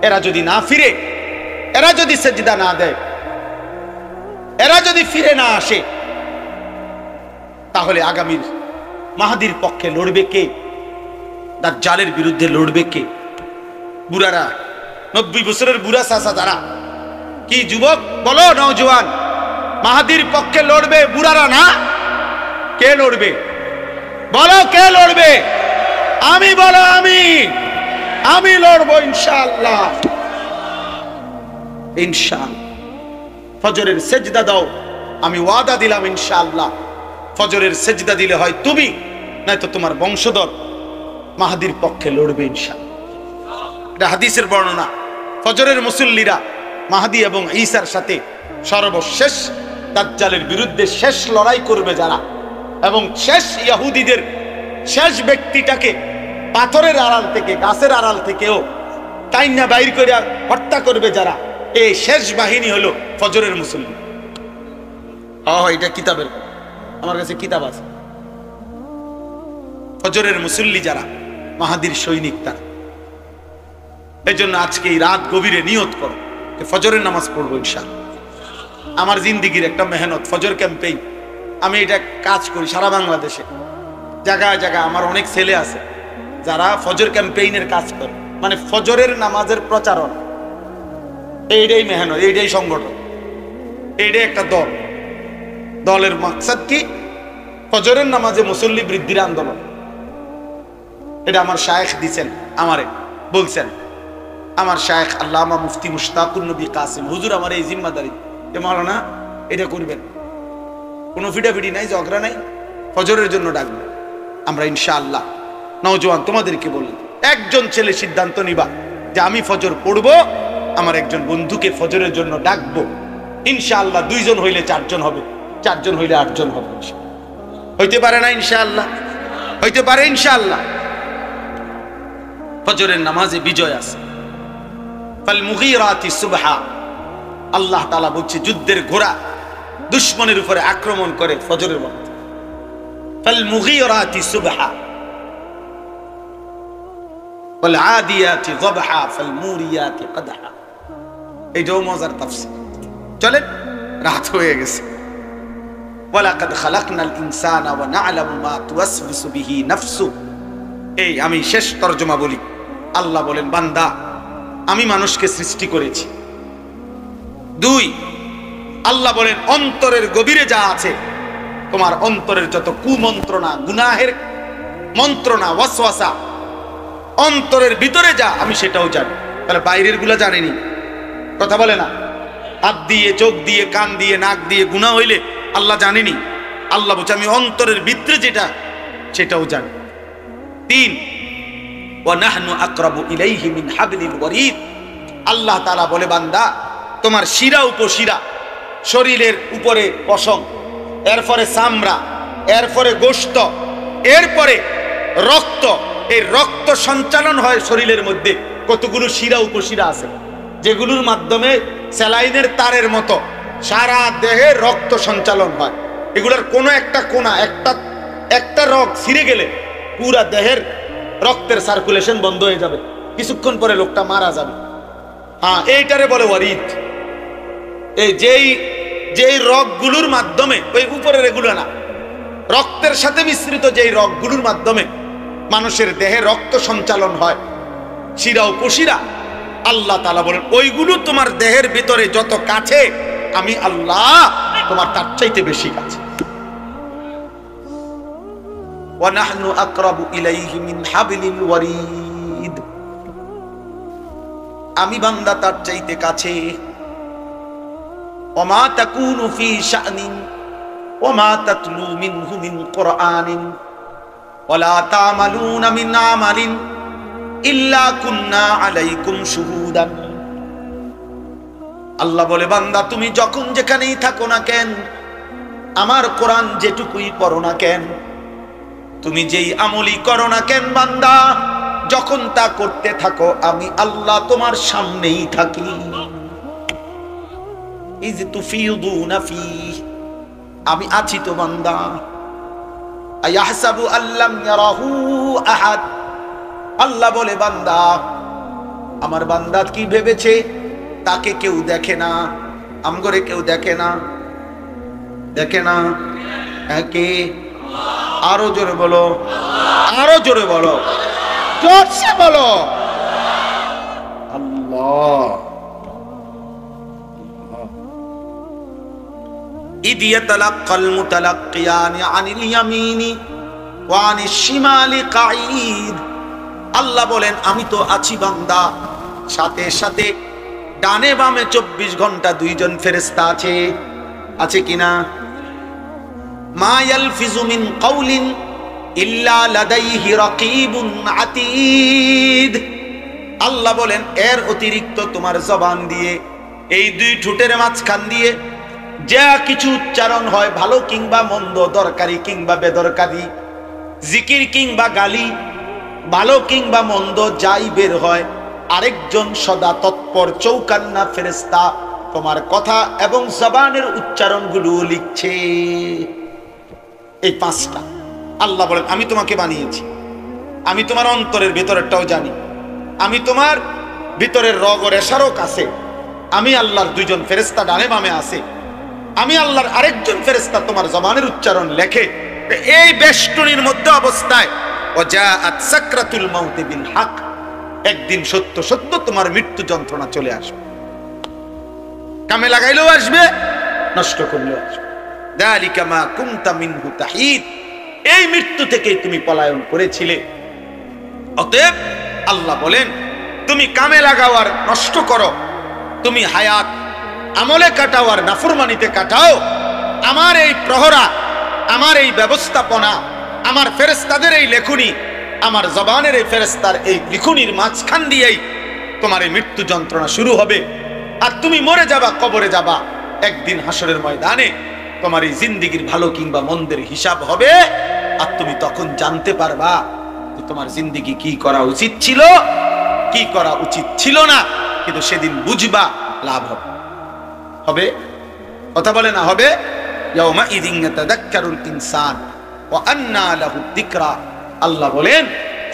এরা যদি না ফিরে, এরা যদি সেজদা না দেয়, এরা যদি ফিরে না আসে, তাহলে আগামীর মাহাদির পক্ষে লড়বে কে? দাজ্জালের বিরুদ্ধে লড়বে কে? বুড়ারা, 90 বছরের বুড়া চাচা যারা, কি যুবক বলো, নওজোয়ান, মাহাদির পক্ষে লড়বে বুড়ারা না? কে লড়বে বলো, কে লড়বে? আমি বলো, আমি লড়বো ইনশাআল্লাহ, ইনশাআল্লাহ। ফজরের সেজদা দাও, আমি ওয়াদা দিলাম ইনশাআল্লাহ, ফজরের সেজদা দিলে হয় তুমি, নয়তো তোমার বংশধর মাহাদির পক্ষে লড়বে ইনশাআল্লাহ। এটা হাদিসের বর্ণনা। ফজরের মুসল্লিরা মাহাদি এবং ঈসার সাথে সর্বশেষ দাজ্জালের বিরুদ্ধে শেষ লড়াই করবে যারা, এবং শেষ ইহুদিদের শেষ ব্যক্তিটাকে পাথরের আড়াল থেকে, গাছের আড়াল থেকেও টাইনা বাইর করে হত্যা করবে যারা, এই শেষ বাহিনী হলো ফজরের মুসল্লি। এটা কিতাবের, আমার কাছে কিতাব আছে। ফজরের মুসল্লি যারা মাহাদির সৈনিক তারা। এই জন্য আজকে এই রাত গভীরে নিয়ত করো ফজরের নামাজ পড়বো ইনশাআল্লাহ। আমার জিন্দিগির একটা মেহনত, ফজর ক্যাম্পেইন। আমি এটা কাজ করি সারা বাংলাদেশে, জায়গায় জায়গায়। আমার অনেক ছেলে আছে যারা ফজর ক্যাম্পেইনের কাজ করে, মানে ফজরের নামাজের প্রচারণ। এইটাই মেহনত, এইটাই সংগঠন, এইটাই একটা দল। দলের মাকসাদ কি? ফজরের নামাজে মুসল্লি বৃদ্ধির আন্দোলন। এটা আমার শায়েখ দিছেন, আমারে বলছেন আমার শায়েখ আল্লামা মুফতি মুশতাকুর নবী কাসিম হুজুর, আমার এই জিম্মাদারি, যে মাওলানা এটা করবেন, কোনো ফিটাফিটি নাই, ঝগড়া নাই, ফজরের জন্য ডাকবেন। আমরা ইনশাআল্লাহ নওজোয়ান তোমাদেরকে বলি, একজন ছেলে সিদ্ধান্ত নিবা যে আমি ফজর পড়বো, আমার একজন বন্ধুকে ফজরের জন্য ডাকবো ইনশাআল্লাহ। 2 জন হইলে 4 জন হবে, 4 জন হইলে 8 জন হবে। হইতে পারে না ইনশাআল্লাহ? হইতে পারে ইনশাআল্লাহ। ফজরের নামাজে বিজয় আছে। ফাল মুগীরাতি সুবহা, আল্লাহ তাআলা বলছে যুদ্ধের ঘোড়া দুশমনের উপরে আক্রমণ করে ফজরের ওয়াক্তে। ফাল মুগীরাতি সুবহা ওয়াল আদিয়াতি যবহা ফাল মুরিয়াতি কদহা। এইটাও মজার তাফসীর। চলেন, রাত হয়ে গেছে। ওয়ালাকাদ খালাকনাল ইনসানা ওয়া না'লামু মা তুওয়াসবিসু বিহি নাফসু। এই আমি শেষ তরজমা বলি। আল্লাহ বলেন, বান্দা আমি মানুষকে সৃষ্টি করেছি। 2, আল্লাহ বলেন অন্তরের গভীরে যা আছে, তোমার অন্তরের যত কুমন্ত্রণা, গুনাহের মন্ত্রণা, ওয়াসওয়াসা, অন্তরের ভিতরে যা, আমি সেটাও জানি। তাহলে বাইরের গুলা জানেনি, কথা বলে না। হাত দিয়ে, চোখ দিয়ে, কান দিয়ে, নাক দিয়ে গুনাহ হইলে আল্লাহ জানেনি। আল্লাহ বলছে আমি অন্তরের ভিতরে যেটা, সেটাও জানি। 3, ওয়া নাহনু আকরাবু ইলাইহি মিন হাবলিল ওয়ারিদ। আল্লাহ তাআলা বলে, বান্দা তোমার শিরা উপশিরা, শরীরের উপরে পশম, এরপরে চামড়া, এরপরে গোশত, এরপরে রক্ত। এই রক্ত সঞ্চালন হয় শরীরের মধ্যে। কতগুলো শিরা উপশিরা আছে যেগুলোর মাধ্যমে স্যালাইনের তারের মতো সারা দেহে রক্ত সঞ্চালন হয়। এগুলোর কোনো একটা কোনা, একটা রগ ছিঁড়ে গেলে পুরা দেহের রক্তের সার্কুলেশন বন্ধ হয়ে যাবে, কিছুক্ষণ পরে লোকটা মারা যাবে। হ্যাঁ, এইটারে বলে ওয়ারিদ। এই যেই রগগুলোর মাধ্যমে, ওই উপরের এগুলো না, রক্তের সাথে মিশ্রিত যেই রগগুলোর মাধ্যমে মানুষের দেহে রক্ত সঞ্চালন হয়, শিরা উপশিরা, আল্লাহ তাআলা বলেন ওইগুলো তোমার দেহের ভিতরে যত কাছে, আমি আল্লাহ তোমার তার চাইতে বেশি কাছে। ওয়া নাহনু আকরাবু ইলাইহি মিন হাবলিল ওয়ারিদ। আমি বান্দা তার চাইতে কাছে। ওয়া মা তাকুনু ফি শা'নিন ওয়া মা তাতলু মিনহু মিন কুরআনিন ওয়ালা তা'মালুনা মিন আমালিন ইল্লা কুন্না আলাইকুম শুহুদান। আল্লাহ বলে, বান্দা তুমি যখন যেখানেই থাকো না কেন, আমার কোরআন যেটুকুই পড়ো না কেন, তুমি যেই আমলই করো না কেন বান্দা, যখন তা করতে থাকো আমি আল্লাহ তোমার সামনেই থাকি। ইজ তুফিদুনা ফি, আমি আছি তো বান্দা। আয়াহসাবু আল্লাম ইয়ারাহু আহাদ, আল্লাহ বলে বান্দা, আমার বান্দা কি ভেবেছে তাকে কেউ দেখে না? আমগরে কেউ দেখে না, দেখে না। কে? আরো জোরে বলো, আরো জোরে বলো, জোরসে বলো, আল্লাহ। ইদ ইয়াতালাক্কাল মুতালাক্কিয়ানি আনিল ইয়ামিনি ওয়া আনিশ শিমালি কাঈদ। আল্লাহ বলেন, আমি তো আছি বান্দা, সাথে সাথে ডানে বামে 24 ঘন্টা দুইজন ফেরেশতা আছে, আছে কিনা? মা ইয়ালফিজু মিন কাউলিন ইল্লা লাদাইহি রাকিবুন আতীদ। আল্লাহ বলেন, এর অতিরিক্ত তোমার জবান দিয়ে, এই দুই ঠোঁটের মাঝখান দিয়ে যা কিছু উচ্চারণ হয়, ভালো কিংবা মন্দ, দরকারি কিংবা বেদরকারি, জিকির কিংবা গালি, ভালো কিংবা মন্দ যাই বের হয়, আরেকজন সদা তৎপর চৌকান্না ফেরেশতা তোমার কথা এবং জবানের উচ্চারণগুলো লিখছে। এই 5টা আল্লাহ বলেন, আমি তোমাকে বানিয়েছি, আমি তোমার অন্তরের ভেতরেরটাও জানি, আমি তোমার ভিতরের রগ ও রেশারও কাছে, আমি আল্লাহর 2জন ফেরেশতা ডানে বামে আছে, আমি আল্লাহর আরেকজন ফেরেশতা তোমার জবানের উচ্চারণ লেখে। এই বেষ্টনীর মধ্যে অবস্থায় ওয়াজাআত সাকরাতুল মাউত বিল হক, একদিন সত্য সত্য তোমার মৃত্যু যন্ত্রণা চলে আসবে। কামে লাগাইলেও আসবে, নষ্ট করলেও আসবে। যালিকা মা কুনতা মিনহু তাহিদ, এই মৃত্যু থেকে তুমি পলায়ন করেছিলে। অতএব আল্লাহ বলেন, তুমি কামে লাগাও আর নষ্ট করো, তুমি হায়াত আমলে কাটাও আর নাফরমানিতে কাটাও। আমার এই প্রহরা, আমার এই ব্যবস্থাপনা, আমার ফেরেশতাদের এই লেখনী, আমার জবানের এই ফেরেশতার এই লিখনির মাঝখান দিয়েই তোমার এই মৃত্যু যন্ত্রণা শুরু হবে। আর তুমি মরে যাবা, কবরে যাবা, একদিন হাসরের ময়দানে তোমার এই জিন্দেগির ভালো কিংবা মন্দের হিসাব হবে। আর তুমি তখন জানতে পারবা যে তোমার জিন্দেগি কি করা উচিত ছিল, কি করা উচিত ছিল না। কিন্তু সেদিন বুঝবা, লাভ হবে। হবে? কথা বলে না হবে? ইয়াউমা ইযিন ইয়াতাযাক্কারুল ইনসান ওয়া আন্না লাহু যিকরা। আল্লাহ বলেন,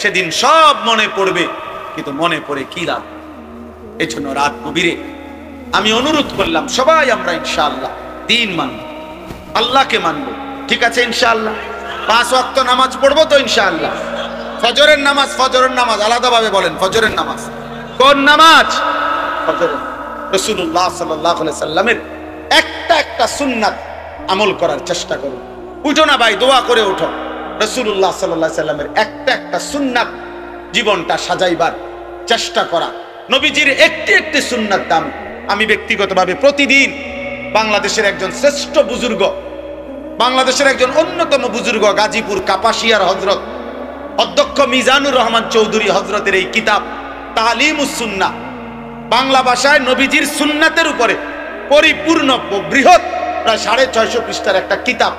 সেদিন সব মনে পড়বে, কিন্তু মনে পড়ে কি লাভ? এজন্য রাত গভীরে আমি অনুরোধ করলাম, সবাই আমরা ইনশাআল্লাহ দিন মানব, আল্লাহকে মানব, ঠিক আছে ইনশাআল্লাহ? 5 ওয়াক্ত নামাজ পড়বো তো ইনশাআল্লাহ? ফজরের নামাজ, ফজরের নামাজ আলাদাভাবে বলেন, ফজরের নামাজ কোন নামাজ? ফজরের। রাসূলুল্লাহ সাল্লাল্লাহু আলাইহি সাল্লামের একটা সুন্নাত আমল করার চেষ্টা করুন। উঠো না ভাই, দোয়া করে উঠো। রাসূলুল্লাহ সাল্লাল্লাহু আলাইহি সাল্লামের একটা সুন্নাত জীবনটা সাজাইবার চেষ্টা করা। নবীজির একটি সুন্নাত দাম আমি ব্যক্তিগতভাবে প্রতিদিন বাংলাদেশের একজন শ্রেষ্ঠ বুজুর্গ, বাংলাদেশের একজন অন্যতম বুজুর্গ, গাজীপুর কাপাসিয়ার হযরত অধ্যক্ষ মিজানুর রহমান চৌধুরী হযরতের এই কিতাব তালিমুস সুন্নাহ, বাংলা ভাষায় নবীজির সুন্নাতের উপরে পরিপূর্ণ বৃহৎ প্রায় 650 পৃষ্ঠার একটা কিতাব,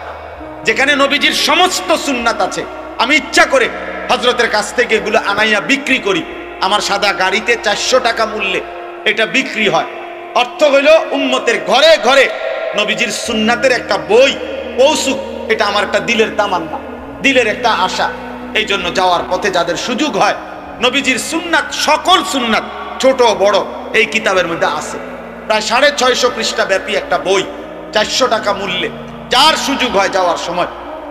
যেখানে নবীজির সমস্ত সুন্নাত আছে। আমি ইচ্ছা করে হযরতের কাছ থেকে এগুলো আনাইয়া বিক্রি করি। আমার সাদা গাড়িতে 400 টাকা মূল্যে এটা বিক্রি হয়। অর্থ হইল উম্মতের ঘরে ঘরে নবীজির সুন্নাতের একটা বই পৌঁছুক, এটা আমার একটা দিলের তামান্না, দিলের একটা আশা। এই জন্য যাওয়ার পথে যাদের সুযোগ হয়, নবীজির সুন্নাত, সকল সুন্নাত ছোট বড় এই কিতাবের মধ্যে আছে। প্রায় 650 পৃষ্ঠা ব্যাপী একটা বই, 400 টাকা মূল্যে। যার সুযোগ হয় যাওয়ার সময়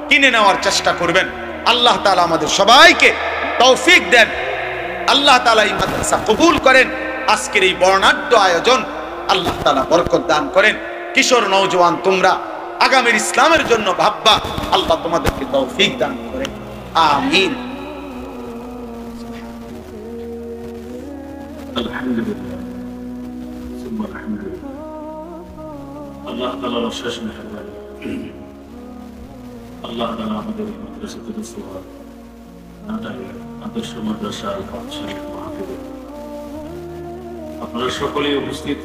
কিনে নেওয়ার চেষ্টা করবেন। আল্লাহ তাআলা আমাদের সবাইকে তৌফিক দেন। আল্লাহ তাআলা এই মাদ্রাসা কবুল করেন। আজকের এই বর্ণাঢ্য আয়োজন আল্লাহ তাআলা বরকত দান করেন। কিশোর নওজোয়ান তোমরা আগামীর ইসলামের জন্য ভাববা, আল্লাহ তোমাদেরকে তৌফিক দান করেন। আমিন। আলহামদুলিল্লাহ, সুবহান আলহামদুলিল্লাহ। আল্লাহ তাআলার অশেষ মেহেরবানি। আল্লাহ তাআলা আমাদের এই মাদ্রাসাতে আদর্শ মাদ্রাসা আল কাদ শরীফ মাহফিলে আপনারা সকলেই উপস্থিত।